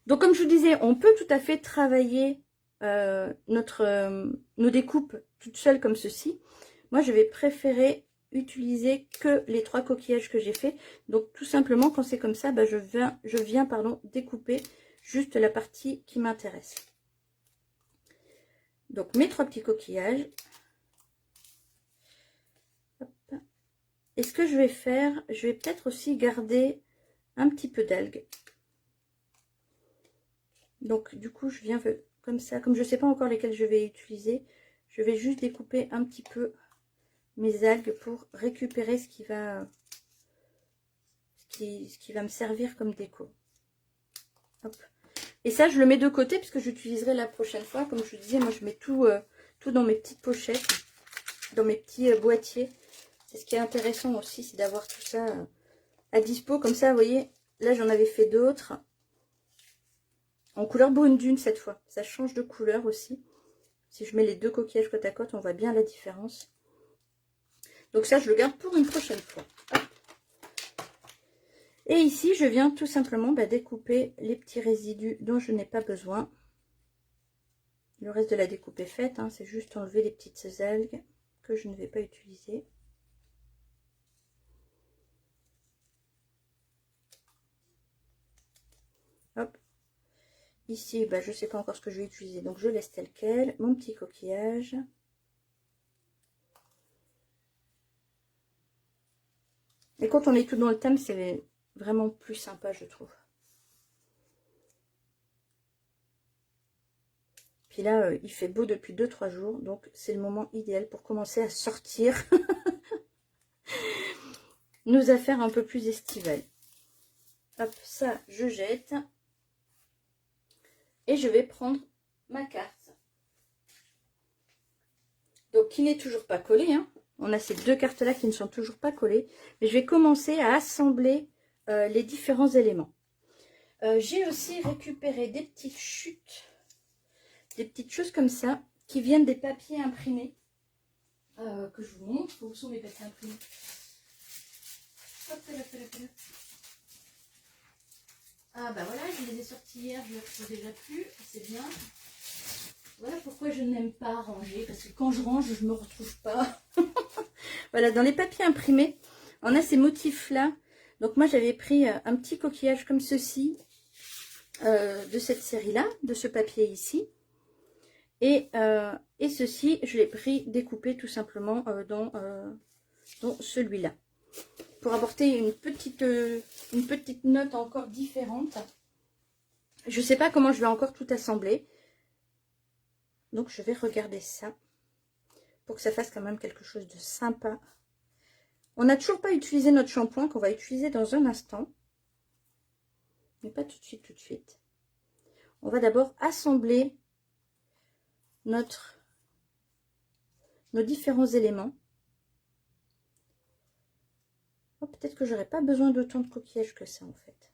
Donc comme je vous disais, on peut tout à fait travailler nos découpes toutes seules comme ceci. Moi je vais préférer utiliser que les 3 coquillages que j'ai fait. Donc tout simplement quand c'est comme ça, bah, je viens découper juste la partie qui m'intéresse. Donc mes 3 petits coquillages. Hop. Et ce que je vais faire, je vais peut-être aussi garder un petit peu d'algues. Donc du coup je viens comme ça, comme je ne sais pas encore lesquelles je vais utiliser, je vais juste découper un petit peu mes algues pour récupérer ce qui va me servir comme déco. Hop. Et ça je le mets de côté puisque j'utiliserai la prochaine fois. Comme je vous disais, moi je mets tout dans mes petites pochettes, dans mes petits boîtiers. C'est ce qui est intéressant aussi, c'est d'avoir tout ça à dispo. Comme ça, vous voyez, là j'en avais fait d'autres. En couleur brune dune cette fois. Ça change de couleur aussi. Si je mets les 2 coquillages côte à côte, on voit bien la différence. Donc ça, je le garde pour une prochaine fois. Hop. Et ici, je viens tout simplement découper les petits résidus dont je n'ai pas besoin. Le reste de la découpe est faite. Hein, c'est juste enlever les petites algues que je ne vais pas utiliser. Hop. Ici, je ne sais pas encore ce que je vais utiliser, donc je laisse tel quel. Mon petit coquillage. Et quand on est tout dans le thème, c'est vraiment plus sympa, je trouve. Puis là, il fait beau depuis 2-3 jours, donc c'est le moment idéal pour commencer à sortir nos affaires un peu plus estivales. Hop, ça, je jette. Et je vais prendre ma carte. Donc, qui n'est toujours pas collée. Hein. On a ces deux cartes-là qui ne sont toujours pas collées. Mais je vais commencer à assembler les différents éléments. J'ai aussi récupéré des petites chutes, des petites choses comme ça, qui viennent des papiers imprimés. Que je vous montre. Où sont mes papiers imprimés? Hop, hop, hop, hop. Ah bah voilà, je les ai sortis hier, je ne les retrouve déjà plus, c'est bien. Voilà pourquoi je n'aime pas ranger, parce que quand je range, je ne me retrouve pas. Voilà, dans les papiers imprimés, on a ces motifs-là. Donc moi, j'avais pris un petit coquillage comme ceci, de cette série-là, de ce papier ici. Et ceci, je l'ai pris découpé tout simplement dans celui-là. Pour apporter une petite note encore différente. Je ne sais pas comment je vais encore tout assembler. Donc je vais regarder ça. Pour que ça fasse quand même quelque chose de sympa. On n'a toujours pas utilisé notre shampoing qu'on va utiliser dans un instant. Mais pas tout de suite, tout de suite. On va d'abord assembler nos différents éléments. Oh, peut-être que j'aurais pas besoin d'autant de coquillage que ça en fait.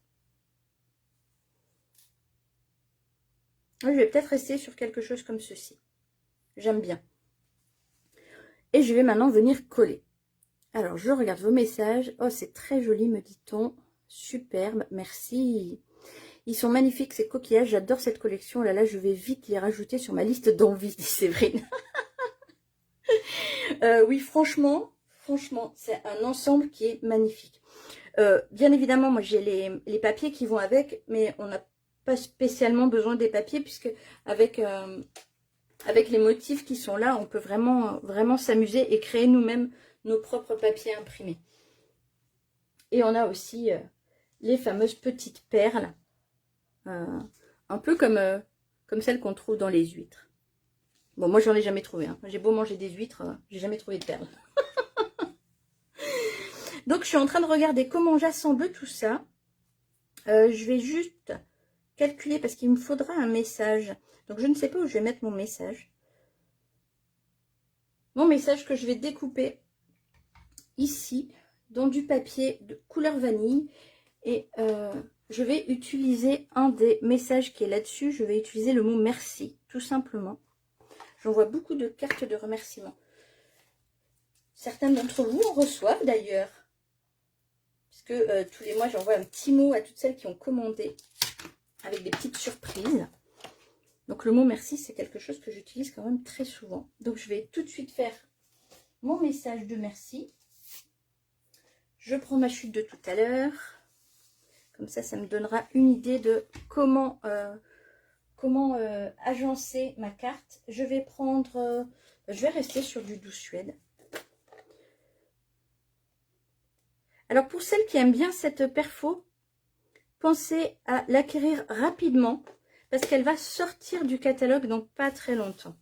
Je vais peut-être rester sur quelque chose comme ceci. J'aime bien. Et je vais maintenant venir coller. Alors, je regarde vos messages. Oh, c'est très joli, me dit-on. Superbe, merci. Ils sont magnifiques, ces coquillages. J'adore cette collection. Oh là là, je vais vite les rajouter sur ma liste d'envie, dit Séverine. Oui, franchement, c'est un ensemble qui est magnifique. Bien évidemment, moi, j'ai les papiers qui vont avec, mais on n'a pas spécialement besoin des papiers, puisque avec les motifs qui sont là, on peut vraiment s'amuser et créer nous-mêmes nos propres papiers imprimés. Et on a aussi les fameuses petites perles, un peu comme celles qu'on trouve dans les huîtres. Bon, moi, j'en ai jamais trouvé. Hein. J'ai beau manger des huîtres, j'ai jamais trouvé de perles. Donc, je suis en train de regarder comment j'assemble tout ça. Je vais juste calculer parce qu'il me faudra un message. Donc, je ne sais pas où je vais mettre mon message. Mon message que je vais découper ici dans du papier de couleur vanille. Et je vais utiliser un des messages qui est là-dessus. Je vais utiliser le mot merci, tout simplement. J'envoie beaucoup de cartes de remerciement. Certains d'entre vous en reçoivent d'ailleurs. Puisque tous les mois, j'envoie un petit mot à toutes celles qui ont commandé. Avec des petites surprises. Donc le mot merci, c'est quelque chose que j'utilise quand même très souvent. Donc je vais tout de suite faire mon message de merci. Je prends ma chute de tout à l'heure. Comme ça, ça me donnera une idée de comment agencer ma carte. Je vais prendre... je vais rester sur du Douce Suède. Alors pour celles qui aiment bien cette perfo, pensez à l'acquérir rapidement parce qu'elle va sortir du catalogue dans pas très longtemps.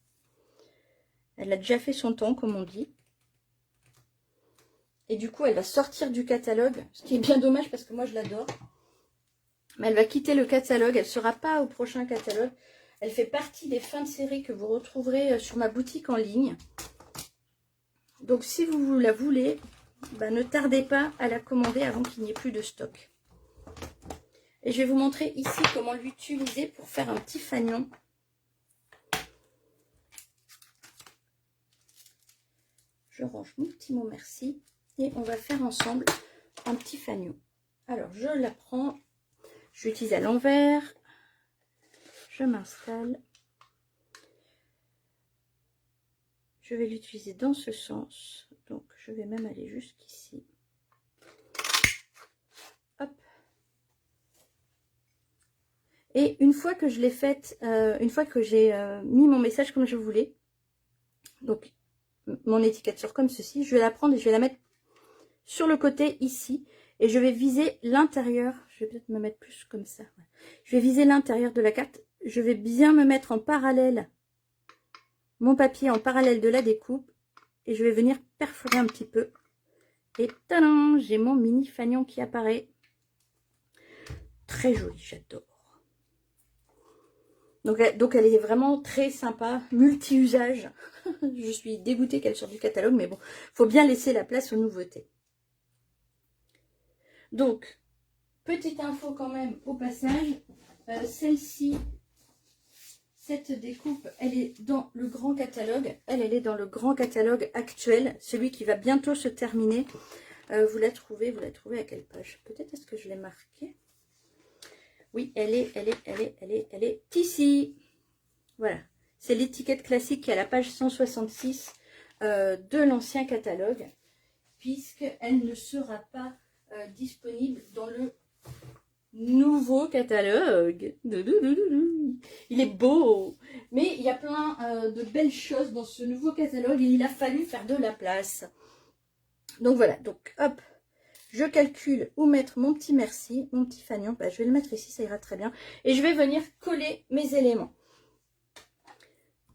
Elle a déjà fait son temps, comme on dit. Et du coup, elle va sortir du catalogue, ce qui est bien dommage parce que moi, je l'adore. Mais elle va quitter le catalogue, elle ne sera pas au prochain catalogue. Elle fait partie des fins de série que vous retrouverez sur ma boutique en ligne. Donc, si vous la voulez, ben, ne tardez pas à la commander avant qu'il n'y ait plus de stock. Et je vais vous montrer ici comment l'utiliser pour faire un petit fanion. Je range mon petit mot merci et on va faire ensemble un petit fanion. Alors je la prends, je l'utilise à l'envers, je m'installe. Je vais l'utiliser dans ce sens, donc je vais même aller jusqu'ici. Hop. Et une fois que je l'ai faite, une fois que j'ai mis mon message comme je voulais, donc mon étiquette comme ceci, je vais la prendre et je vais la mettre sur le côté ici. Et je vais viser l'intérieur. Je vais peut-être me mettre plus comme ça. Je vais viser l'intérieur de la carte. Je vais bien me mettre en parallèle, mon papier en parallèle de la découpe. Et je vais venir perforer un petit peu. Et tadam, j'ai mon mini fanion qui apparaît. très jolie, j'adore. Donc elle est vraiment très sympa, multi-usage. Je suis dégoûtée qu'elle sorte du catalogue, mais bon, faut bien laisser la place aux nouveautés. Donc, petite info quand même au passage, celle-ci, cette découpe, elle est dans le grand catalogue. Elle est dans le grand catalogue actuel, celui qui va bientôt se terminer. Vous la trouvez à quelle page? Peut-être est-ce que je l'ai marquée? Oui, elle est ici. Voilà, c'est l'étiquette classique qui est à la page 166 de l'ancien catalogue, puisqu'elle ne sera pas disponible dans le nouveau catalogue. Il est beau, mais il y a plein de belles choses dans ce nouveau catalogue et il a fallu faire de la place. Donc voilà, donc hop, je calcule où mettre mon petit merci, mon petit fanion. Bah, je vais le mettre ici, ça ira très bien. Et je vais venir coller mes éléments.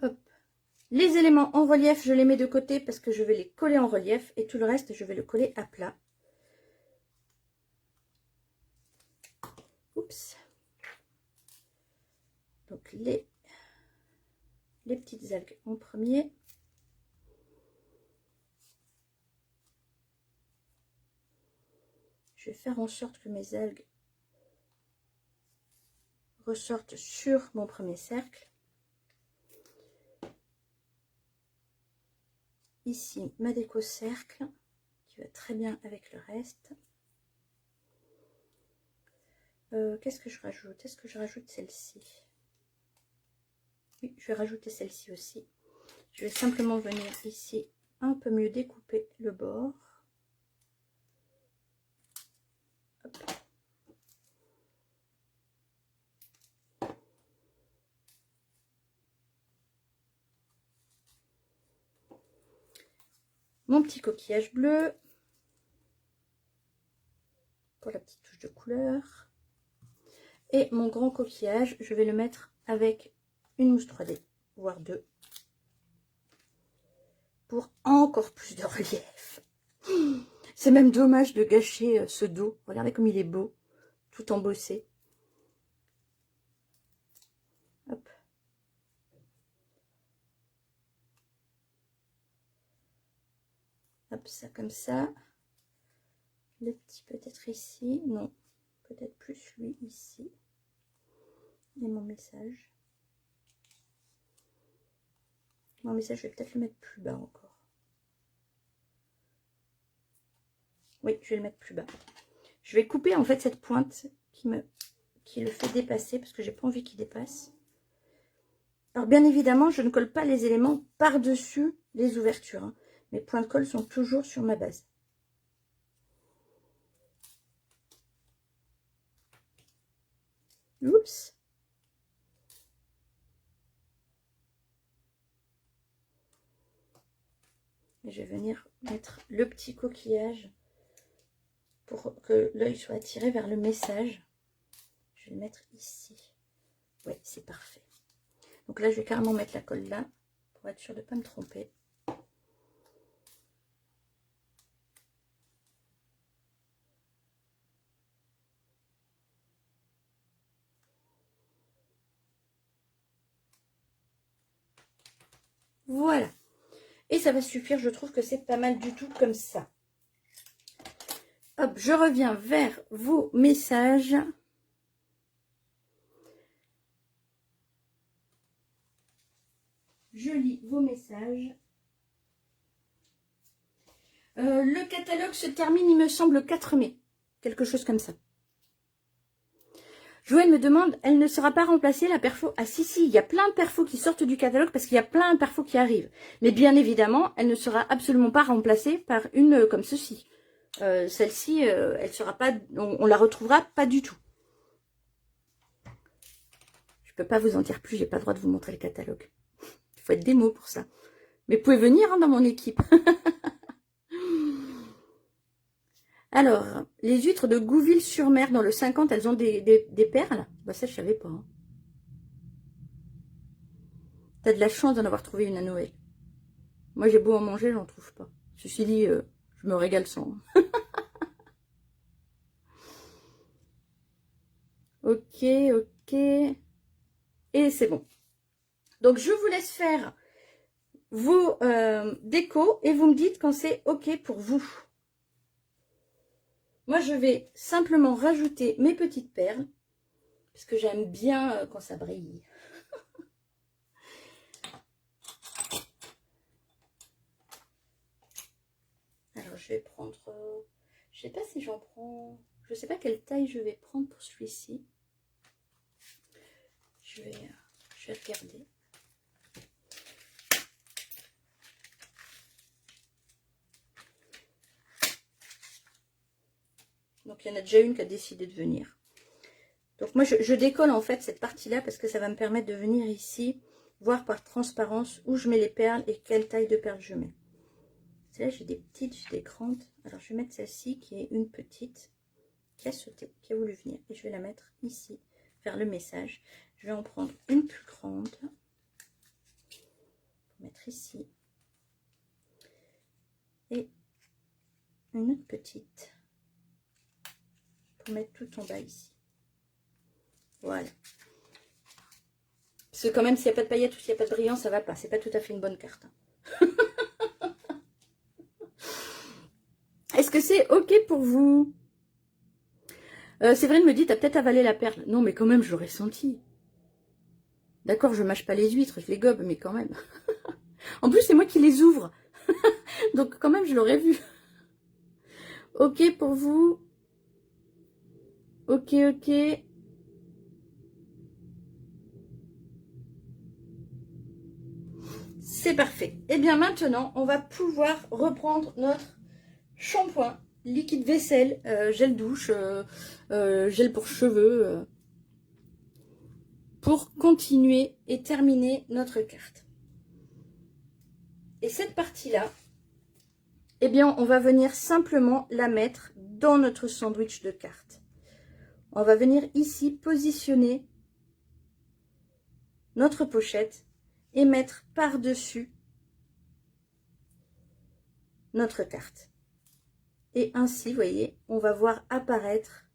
Hop. Les éléments en relief, je les mets de côté parce que je vais les coller en relief. Et tout le reste, je vais le coller à plat. Oups. Donc les petites algues en premier. Je vais faire en sorte que mes algues ressortent sur mon premier cercle. Ici, ma déco cercle, qui va très bien avec le reste. Qu'est-ce que je rajoute? Est-ce que je rajoute celle-ci? Oui, je vais rajouter celle-ci aussi. Je vais simplement venir ici un peu mieux découper le bord. Hop. Mon petit coquillage bleu pour la petite touche de couleur. Et mon grand coquillage, je vais le mettre avec une mousse 3D, voire deux, pour encore plus de relief. C'est même dommage de gâcher ce dos. Regardez comme il est beau, tout embossé. Hop. Hop, ça comme ça. Le petit peut-être ici. Non, peut-être plus lui ici. Et mon message. Mon message, je vais peut-être le mettre plus bas encore. Oui, je vais le mettre plus bas. Je vais couper en fait cette pointe qui le fait dépasser parce que j'ai pas envie qu'il dépasse. Alors bien évidemment, je ne colle pas les éléments par-dessus les ouvertures. Hein. Mes points de colle sont toujours sur ma base. Oups. Et je vais venir mettre le petit coquillage pour que l'œil soit attiré vers le message. Je vais le mettre ici. Oui, c'est parfait. Donc là, je vais carrément mettre la colle là pour être sûr de ne pas me tromper. Voilà. Et ça va suffire, je trouve que c'est pas mal du tout comme ça. Hop, je reviens vers vos messages. Je lis vos messages. Le catalogue se termine, il me semble, le 4 mai. Quelque chose comme ça. Joël me demande, elle ne sera pas remplacée la perfo? Ah si, il y a plein de perfos qui sortent du catalogue parce qu'il y a plein de perfos qui arrivent. Mais bien évidemment, elle ne sera absolument pas remplacée par une comme ceci. Celle-ci, elle sera pas, on la retrouvera pas du tout. Je peux pas vous en dire plus, j'ai pas le droit de vous montrer le catalogue. Il faut être démo pour ça. Mais vous pouvez venir hein, dans mon équipe. Alors, les huîtres de Gouville-sur-Mer dans le 50, elles ont des perles. Bah ça, je savais pas. Hein. T'as de la chance d'en avoir trouvé une à Noël. Moi, j'ai beau en manger, j'en trouve pas. Ceci dit, je me régale sans. ok. Et c'est bon. Donc, je vous laisse faire vos décos et vous me dites quand c'est ok pour vous. Moi, je vais simplement rajouter mes petites perles parce que j'aime bien quand ça brille. Alors, je vais prendre... je sais pas si j'en prends... Je sais pas quelle taille je vais prendre pour celui-ci. Je vais regarder. Donc, il y en a déjà une qui a décidé de venir. Donc, moi, je décolle en fait cette partie-là parce que ça va me permettre de venir ici, voir par transparence où je mets les perles et quelle taille de perles je mets. Là, j'ai des petites, j'ai des grandes. Alors, je vais mettre celle-ci qui est une petite, qui a sauté, qui a voulu venir. Et je vais la mettre ici, vers le message. Je vais en prendre une plus grande. Mettre ici. Et une autre petite. Pour mettre tout en bas ici. Voilà. Parce que quand même, s'il n'y a pas de paillettes ou s'il n'y a pas de brillant, ça va pas. C'est pas tout à fait une bonne carte. Est-ce que c'est ok pour vous? Séverine me dit, t'as peut-être avalé la perle. Non, mais quand même, je l'aurais senti. D'accord, je mâche pas les huîtres, je les gobe, mais quand même. En plus, c'est moi qui les ouvre. Donc, quand même, je l'aurais vu. Ok pour vous? Ok, ok. C'est parfait. Et bien maintenant, on va pouvoir reprendre notre shampoing, liquide vaisselle, gel douche, gel pour cheveux, pour continuer et terminer notre carte. Et cette partie-là, eh bien, on va venir simplement la mettre dans notre sandwich de cartes. On va venir ici positionner notre pochette et mettre par-dessus notre carte. Et ainsi, vous voyez, on va voir apparaître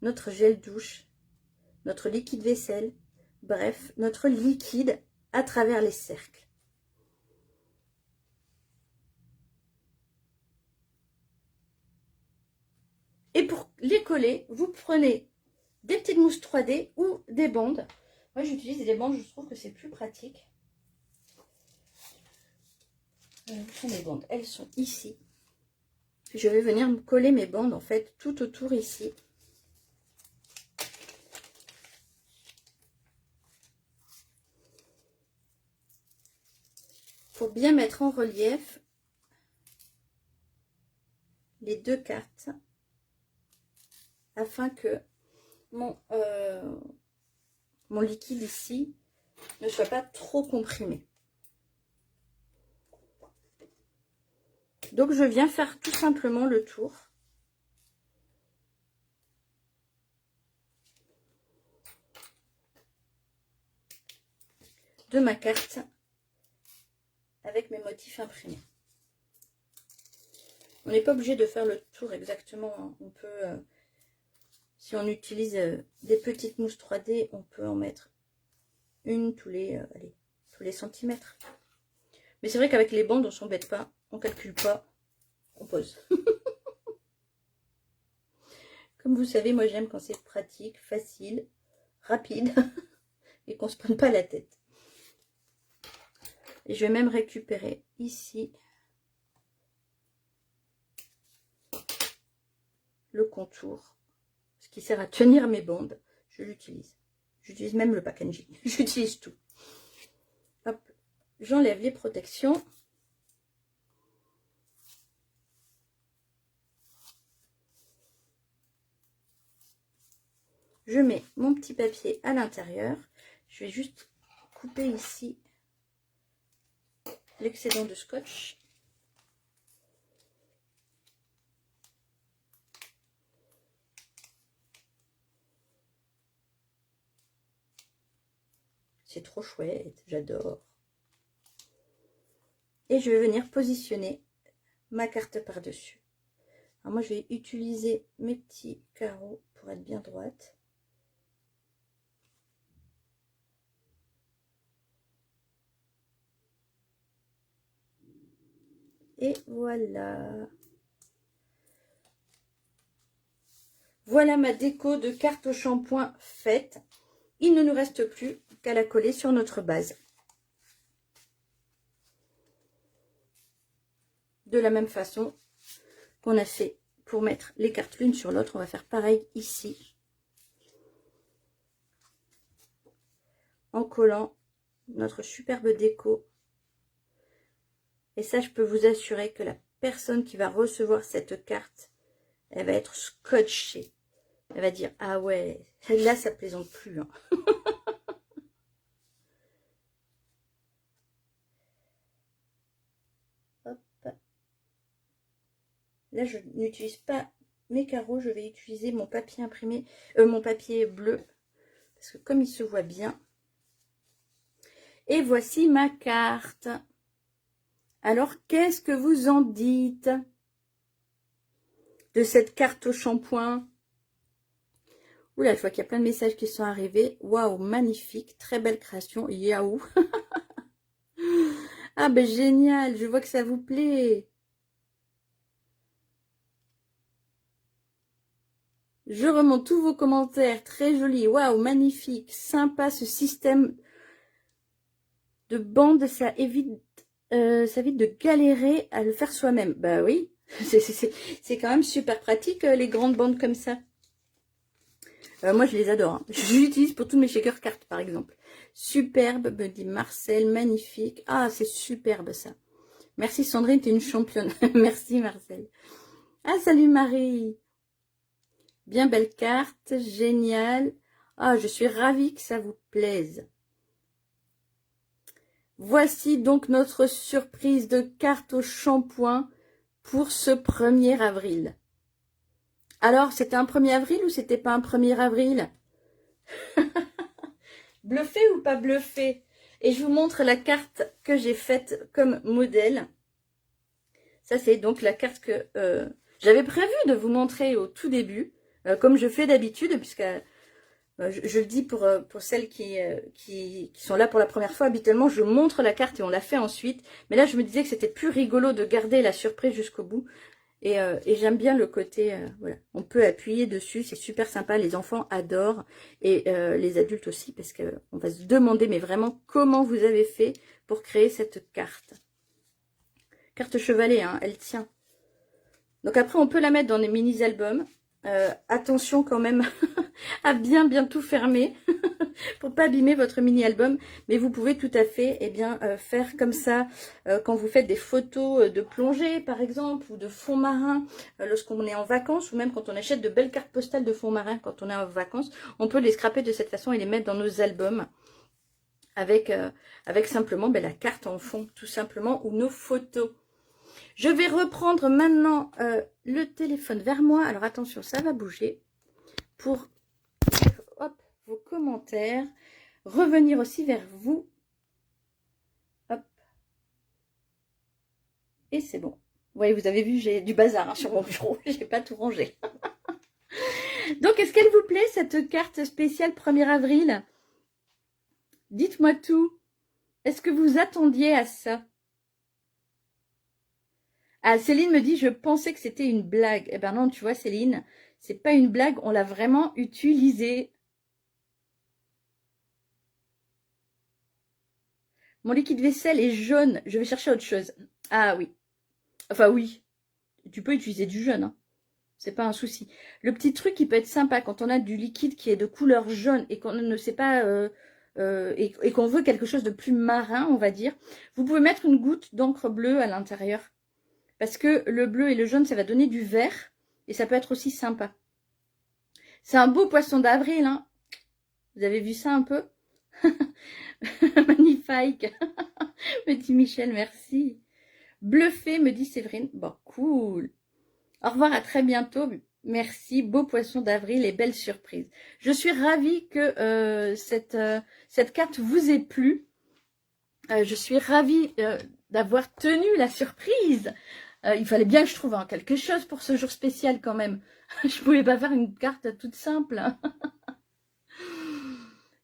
notre gel douche, notre liquide vaisselle, bref, notre liquide à travers les cercles. Et pour les coller, vous prenez des petites mousses 3D ou des bandes. Moi, j'utilise des bandes, je trouve que c'est plus pratique. Où sont mes bandes? Elles sont ici. Je vais venir me coller mes bandes, en fait, tout autour ici. Pour bien mettre en relief les deux cartes, afin que mon liquide ici ne soit pas trop comprimé. Donc je viens faire tout simplement le tour. De ma carte avec mes motifs imprimés. On n'est pas obligé de faire le tour exactement, hein. On peut, si on utilise des petites mousses 3D, on peut en mettre une tous les centimètres. Mais c'est vrai qu'avec les bandes, on s'embête pas, on calcule pas, on pose. Comme vous savez, moi j'aime quand c'est pratique, facile, rapide et qu'on se prenne pas la tête. Et je vais même récupérer ici le contour, ce qui sert à tenir mes bandes. Je l'utilise. J'utilise même le packaging. J'utilise tout. Hop, j'enlève les protections. Je mets mon petit papier à l'intérieur. Je vais juste couper ici l'excédent de scotch. C'est trop chouette, j'adore. Et je vais venir positionner ma carte par-dessus. Alors moi, je vais utiliser mes petits carreaux pour être bien droite. Et voilà. Voilà ma déco de carte au shampoing faite. Il ne nous reste plus qu'à la coller sur notre base. De la même façon qu'on a fait pour mettre les cartes l'une sur l'autre, on va faire pareil ici. En collant notre superbe déco. Et ça, je peux vous assurer que la personne qui va recevoir cette carte, elle va être scotchée. Elle va dire, ah ouais, là, ça plaisante plus. Hein. Hop. Là, je n'utilise pas mes carreaux, je vais utiliser mon papier imprimé, mon papier bleu. Parce que comme il se voit bien. Et voici ma carte. Alors, qu'est-ce que vous en dites de cette carte au shampoing? Oula, je vois qu'il y a plein de messages qui sont arrivés. Waouh, magnifique, très belle création. Yaou. Ah ben génial, je vois que ça vous plaît. Je remonte tous vos commentaires, très joli. Waouh, magnifique, sympa ce système de bande, ça évite de galérer à le faire soi-même. Bah oui, c'est quand même super pratique les grandes bandes comme ça. Moi, je les adore. Hein. Je l'utilise pour tous mes shakers cartes, par exemple. Superbe, me dit Marcel, magnifique. Ah, c'est superbe, ça. Merci, Sandrine, t'es une championne. Merci, Marcel. Ah, salut, Marie. Bien belle carte, génial. Ah, je suis ravie que ça vous plaise. Voici donc notre surprise de carte au shampoing pour ce 1er avril. Alors, c'était un 1er avril ou c'était pas un 1er avril? Bluffé ou pas bluffé? Et je vous montre la carte que j'ai faite comme modèle. Ça, c'est donc la carte que j'avais prévu de vous montrer au tout début, comme je fais d'habitude, puisque je le dis pour celles qui sont là pour la première fois. Habituellement, je montre la carte et on la fait ensuite. Mais là, je me disais que c'était plus rigolo de garder la surprise jusqu'au bout. Et j'aime bien le côté, voilà, on peut appuyer dessus, c'est super sympa, les enfants adorent, et les adultes aussi, parce qu'on va se demander, mais vraiment, comment vous avez fait pour créer cette carte. Carte chevalet, hein, elle tient. Donc après, on peut la mettre dans des mini-albums. Attention quand même à bien tout fermer pour pas abîmer votre mini-album. Mais vous pouvez tout à fait faire comme ça quand vous faites des photos de plongée par exemple, ou de fond marin lorsqu'on est en vacances, ou même quand on achète de belles cartes postales de fond marin quand on est en vacances. On peut les scraper de cette façon et les mettre dans nos albums avec simplement la carte en fond tout simplement, ou nos photos. Je vais reprendre maintenant le téléphone vers moi. Alors attention, ça va bouger. Pour hop, vos commentaires. Revenir aussi vers vous. Hop. Et c'est bon. Vous voyez, vous avez vu, j'ai du bazar hein, sur mon bureau. J'ai pas tout rangé. Donc, est-ce qu'elle vous plaît, cette carte spéciale 1er avril? Dites-moi tout. Est-ce que vous attendiez à ça? Ah, Céline me dit, je pensais que c'était une blague. Eh ben non, tu vois, Céline, c'est pas une blague, on l'a vraiment utilisée. Mon liquide vaisselle est jaune, je vais chercher autre chose. Ah oui. Enfin oui, tu peux utiliser du jaune, hein. C'est pas un souci. Le petit truc qui peut être sympa quand on a du liquide qui est de couleur jaune et qu'on ne sait pas... et qu'on veut quelque chose de plus marin, on va dire, vous pouvez mettre une goutte d'encre bleue à l'intérieur. Parce que le bleu et le jaune, ça va donner du vert. Et ça peut être aussi sympa. C'est un beau poisson d'avril. Hein. Vous avez vu ça un peu? Magnifique. Me dit Michel, merci. Bluffé, me dit Séverine. Bon, cool. Au revoir, à très bientôt. Merci, beau poisson d'avril et belle surprise. Je suis ravie que cette carte vous ait plu. Je suis ravie d'avoir tenu la surprise. Il fallait bien que je trouve quelque chose pour ce jour spécial quand même. Je pouvais pas faire une carte toute simple.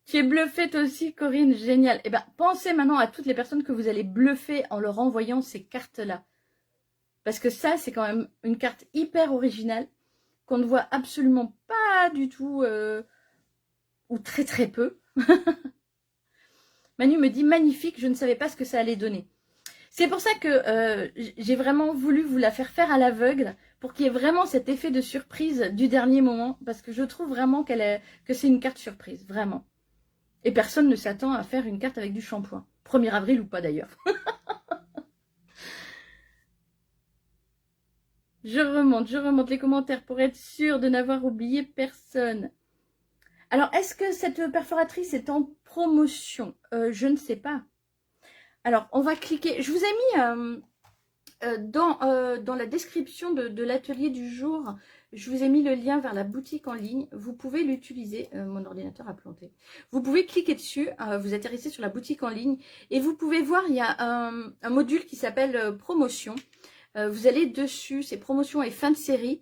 Tu es bluffée toi aussi, Corinne, génial. Eh ben, pensez maintenant à toutes les personnes que vous allez bluffer en leur envoyant ces cartes-là. Parce que ça, c'est quand même une carte hyper originale qu'on ne voit absolument pas du tout, ou très très peu. Manu me dit magnifique, je ne savais pas ce que ça allait donner. C'est pour ça que j'ai vraiment voulu vous la faire à l'aveugle pour qu'il y ait vraiment cet effet de surprise du dernier moment, parce que je trouve vraiment que c'est une carte surprise, vraiment. Et personne ne s'attend à faire une carte avec du shampoing. 1er avril ou pas d'ailleurs. Je remonte les commentaires pour être sûre de n'avoir oublié personne. Alors, est-ce que cette perforatrice est en promotion? Je ne sais pas. Alors, on va cliquer. Je vous ai mis dans la description de l'atelier du jour, je vous ai mis le lien vers la boutique en ligne. Vous pouvez l'utiliser. Mon ordinateur a planté. Vous pouvez cliquer dessus. Vous atterrissez sur la boutique en ligne. Et vous pouvez voir, il y a un module qui s'appelle promotion. Vous allez dessus, c'est promotion et fin de série.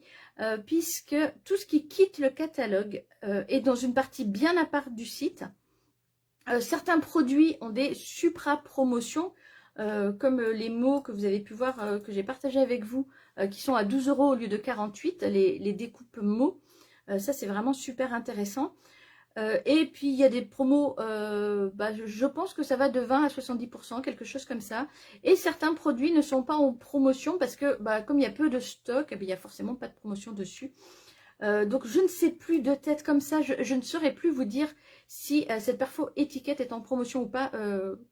Puisque tout ce qui quitte le catalogue est dans une partie bien à part du site. Certains produits ont des supra-promotions, comme les mots que vous avez pu voir, que j'ai partagé avec vous, qui sont à 12 € au lieu de 48, les découpes mots. Ça, c'est vraiment super intéressant. Et puis, il y a des promos, je pense que ça va de 20 à 70%, quelque chose comme ça. Et certains produits ne sont pas en promotion parce que, comme il y a peu de stock, il n'y a forcément pas de promotion dessus. Donc, je ne sais plus de tête comme ça, je ne saurais plus vous dire si cette perfo étiquette est en promotion ou pas.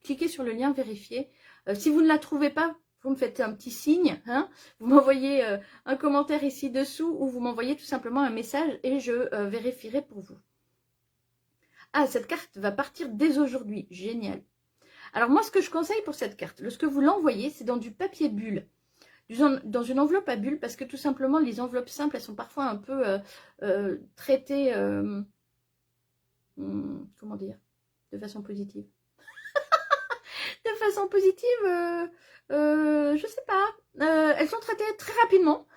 Cliquez sur le lien, vérifiez. Si vous ne la trouvez pas, vous me faites un petit signe, hein, vous m'envoyez un commentaire ici dessous ou vous m'envoyez tout simplement un message et je vérifierai pour vous. Ah, cette carte va partir dès aujourd'hui. Génial. Alors moi, ce que je conseille pour cette carte, lorsque vous l'envoyez, c'est dans du papier bulle. Dans une enveloppe à bulles, parce que tout simplement, les enveloppes simples, elles sont parfois un peu traitées, comment dire, de façon positive. De façon positive, je sais pas. Elles sont traitées très rapidement.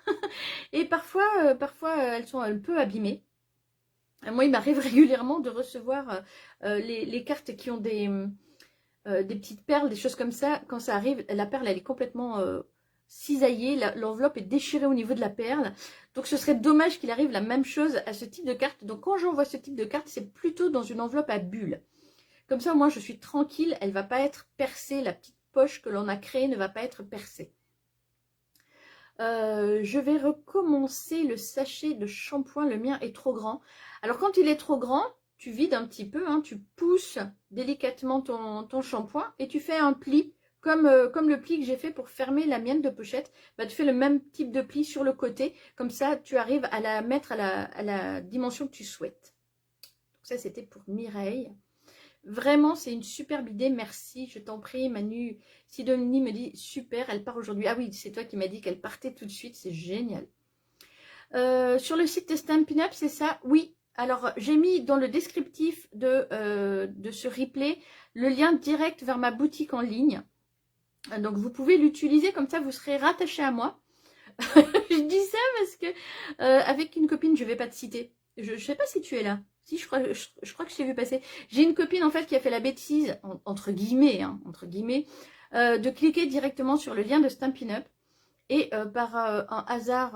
Et parfois, elles sont un peu abîmées. Moi, il m'arrive régulièrement de recevoir les cartes qui ont des petites perles, des choses comme ça. Quand ça arrive, la perle, elle est complètement cisaillée. L'enveloppe est déchirée au niveau de la perle. Donc, ce serait dommage qu'il arrive la même chose à ce type de carte. Donc, quand j'envoie ce type de carte, c'est plutôt dans une enveloppe à bulles. Comme ça, moi, je suis tranquille. Elle ne va pas être percée. La petite poche que l'on a créée ne va pas être percée. Je vais recommencer le sachet de shampoing. Le mien est trop grand. Alors, quand il est trop grand, tu vides un petit peu. Hein, tu pousses délicatement ton shampoing et tu fais un pli. Comme le pli que j'ai fait pour fermer la mienne de pochette. Tu fais le même type de pli sur le côté. Comme ça, tu arrives à la mettre à la dimension que tu souhaites. Donc ça, c'était pour Mireille. Vraiment, c'est une superbe idée. Merci, je t'en prie, Manu. Sidonie me dit super, elle part aujourd'hui. Ah oui, c'est toi qui m'as dit qu'elle partait tout de suite. C'est génial. Sur le site de Stampin' Up, c'est ça? Oui. Alors, j'ai mis dans le descriptif de ce replay le lien direct vers ma boutique en ligne. Donc, vous pouvez l'utiliser. Comme ça, vous serez rattaché à moi. Je dis ça parce que avec une copine, je ne vais pas te citer. Je ne sais pas si tu es là. Si, je crois que je t'ai vu passer. J'ai une copine, en fait, qui a fait la bêtise, entre guillemets, de cliquer directement sur le lien de Stampin' Up. Et par un hasard,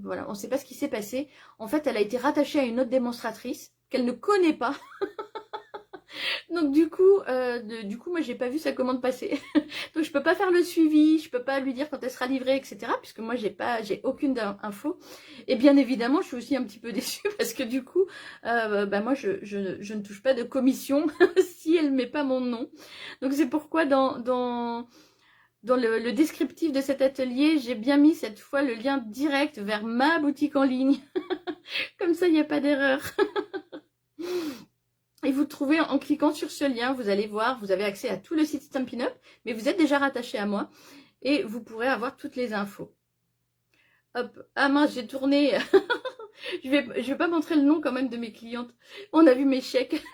voilà, on ne sait pas ce qui s'est passé. En fait, elle a été rattachée à une autre démonstratrice qu'elle ne connaît pas. Donc du coup, moi, j'ai pas vu sa commande passer. Donc je peux pas faire le suivi, je peux pas lui dire quand elle sera livrée, etc. Puisque moi, j'ai aucune info. Et bien évidemment, je suis aussi un petit peu déçue parce que du coup, moi, je ne touche pas de commission si elle met pas mon nom. Donc c'est pourquoi dans le descriptif de cet atelier, j'ai bien mis cette fois le lien direct vers ma boutique en ligne. Comme ça, il n'y a pas d'erreur. Et vous trouvez en cliquant sur ce lien, vous allez voir, vous avez accès à tout le site Stampin' Up, mais vous êtes déjà rattaché à moi et vous pourrez avoir toutes les infos. Hop, ah mince, j'ai tourné. je vais pas montrer le nom quand même de mes clientes. On a vu mes chèques.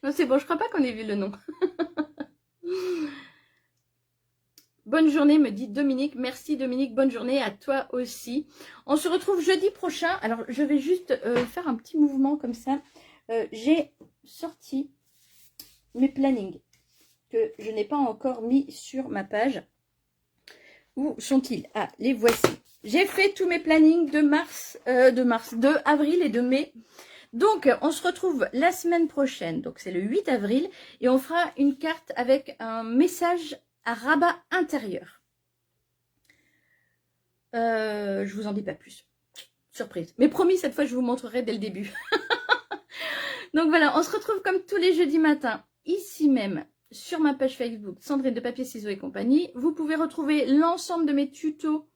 Non, c'est bon, je crois pas qu'on ait vu le nom. Bonne journée, me dit Dominique. Merci Dominique, bonne journée à toi aussi. On se retrouve jeudi prochain. Alors, je vais juste faire un petit mouvement comme ça. J'ai sorti mes plannings que je n'ai pas encore mis sur ma page. Où sont-ils? Ah, les voici. J'ai fait tous mes plannings de avril et de mai. Donc, on se retrouve la semaine prochaine. Donc, c'est le 8 avril. Et on fera une carte avec un message à rabat intérieur. Je vous en dis pas plus. Surprise. Mais promis, cette fois, je vous montrerai dès le début. Donc voilà, on se retrouve comme tous les jeudis matins, ici même, sur ma page Facebook, Sandrine de Papier, Ciseaux et compagnie. Vous pouvez retrouver l'ensemble de mes tutos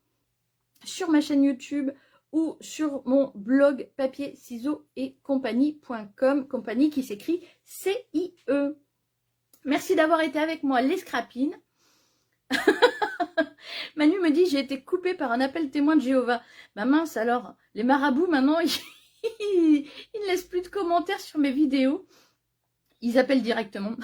sur ma chaîne YouTube ou sur mon blog papier, ciseaux et compagnie.com, compagnie qui s'écrit C-I-E. Merci d'avoir été avec moi, les scrapines. Manu me dit, j'ai été coupée par un appel témoin de Jéhovah. Bah mince alors, les marabouts maintenant, ils ne laissent plus de commentaires sur mes vidéos. Ils appellent directement.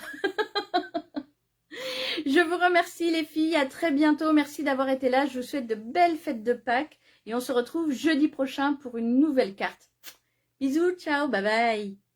Je vous remercie les filles, à très bientôt. Merci d'avoir été là. Je vous souhaite de belles fêtes de Pâques. Et on se retrouve jeudi prochain pour une nouvelle carte. Bisous, ciao, bye bye.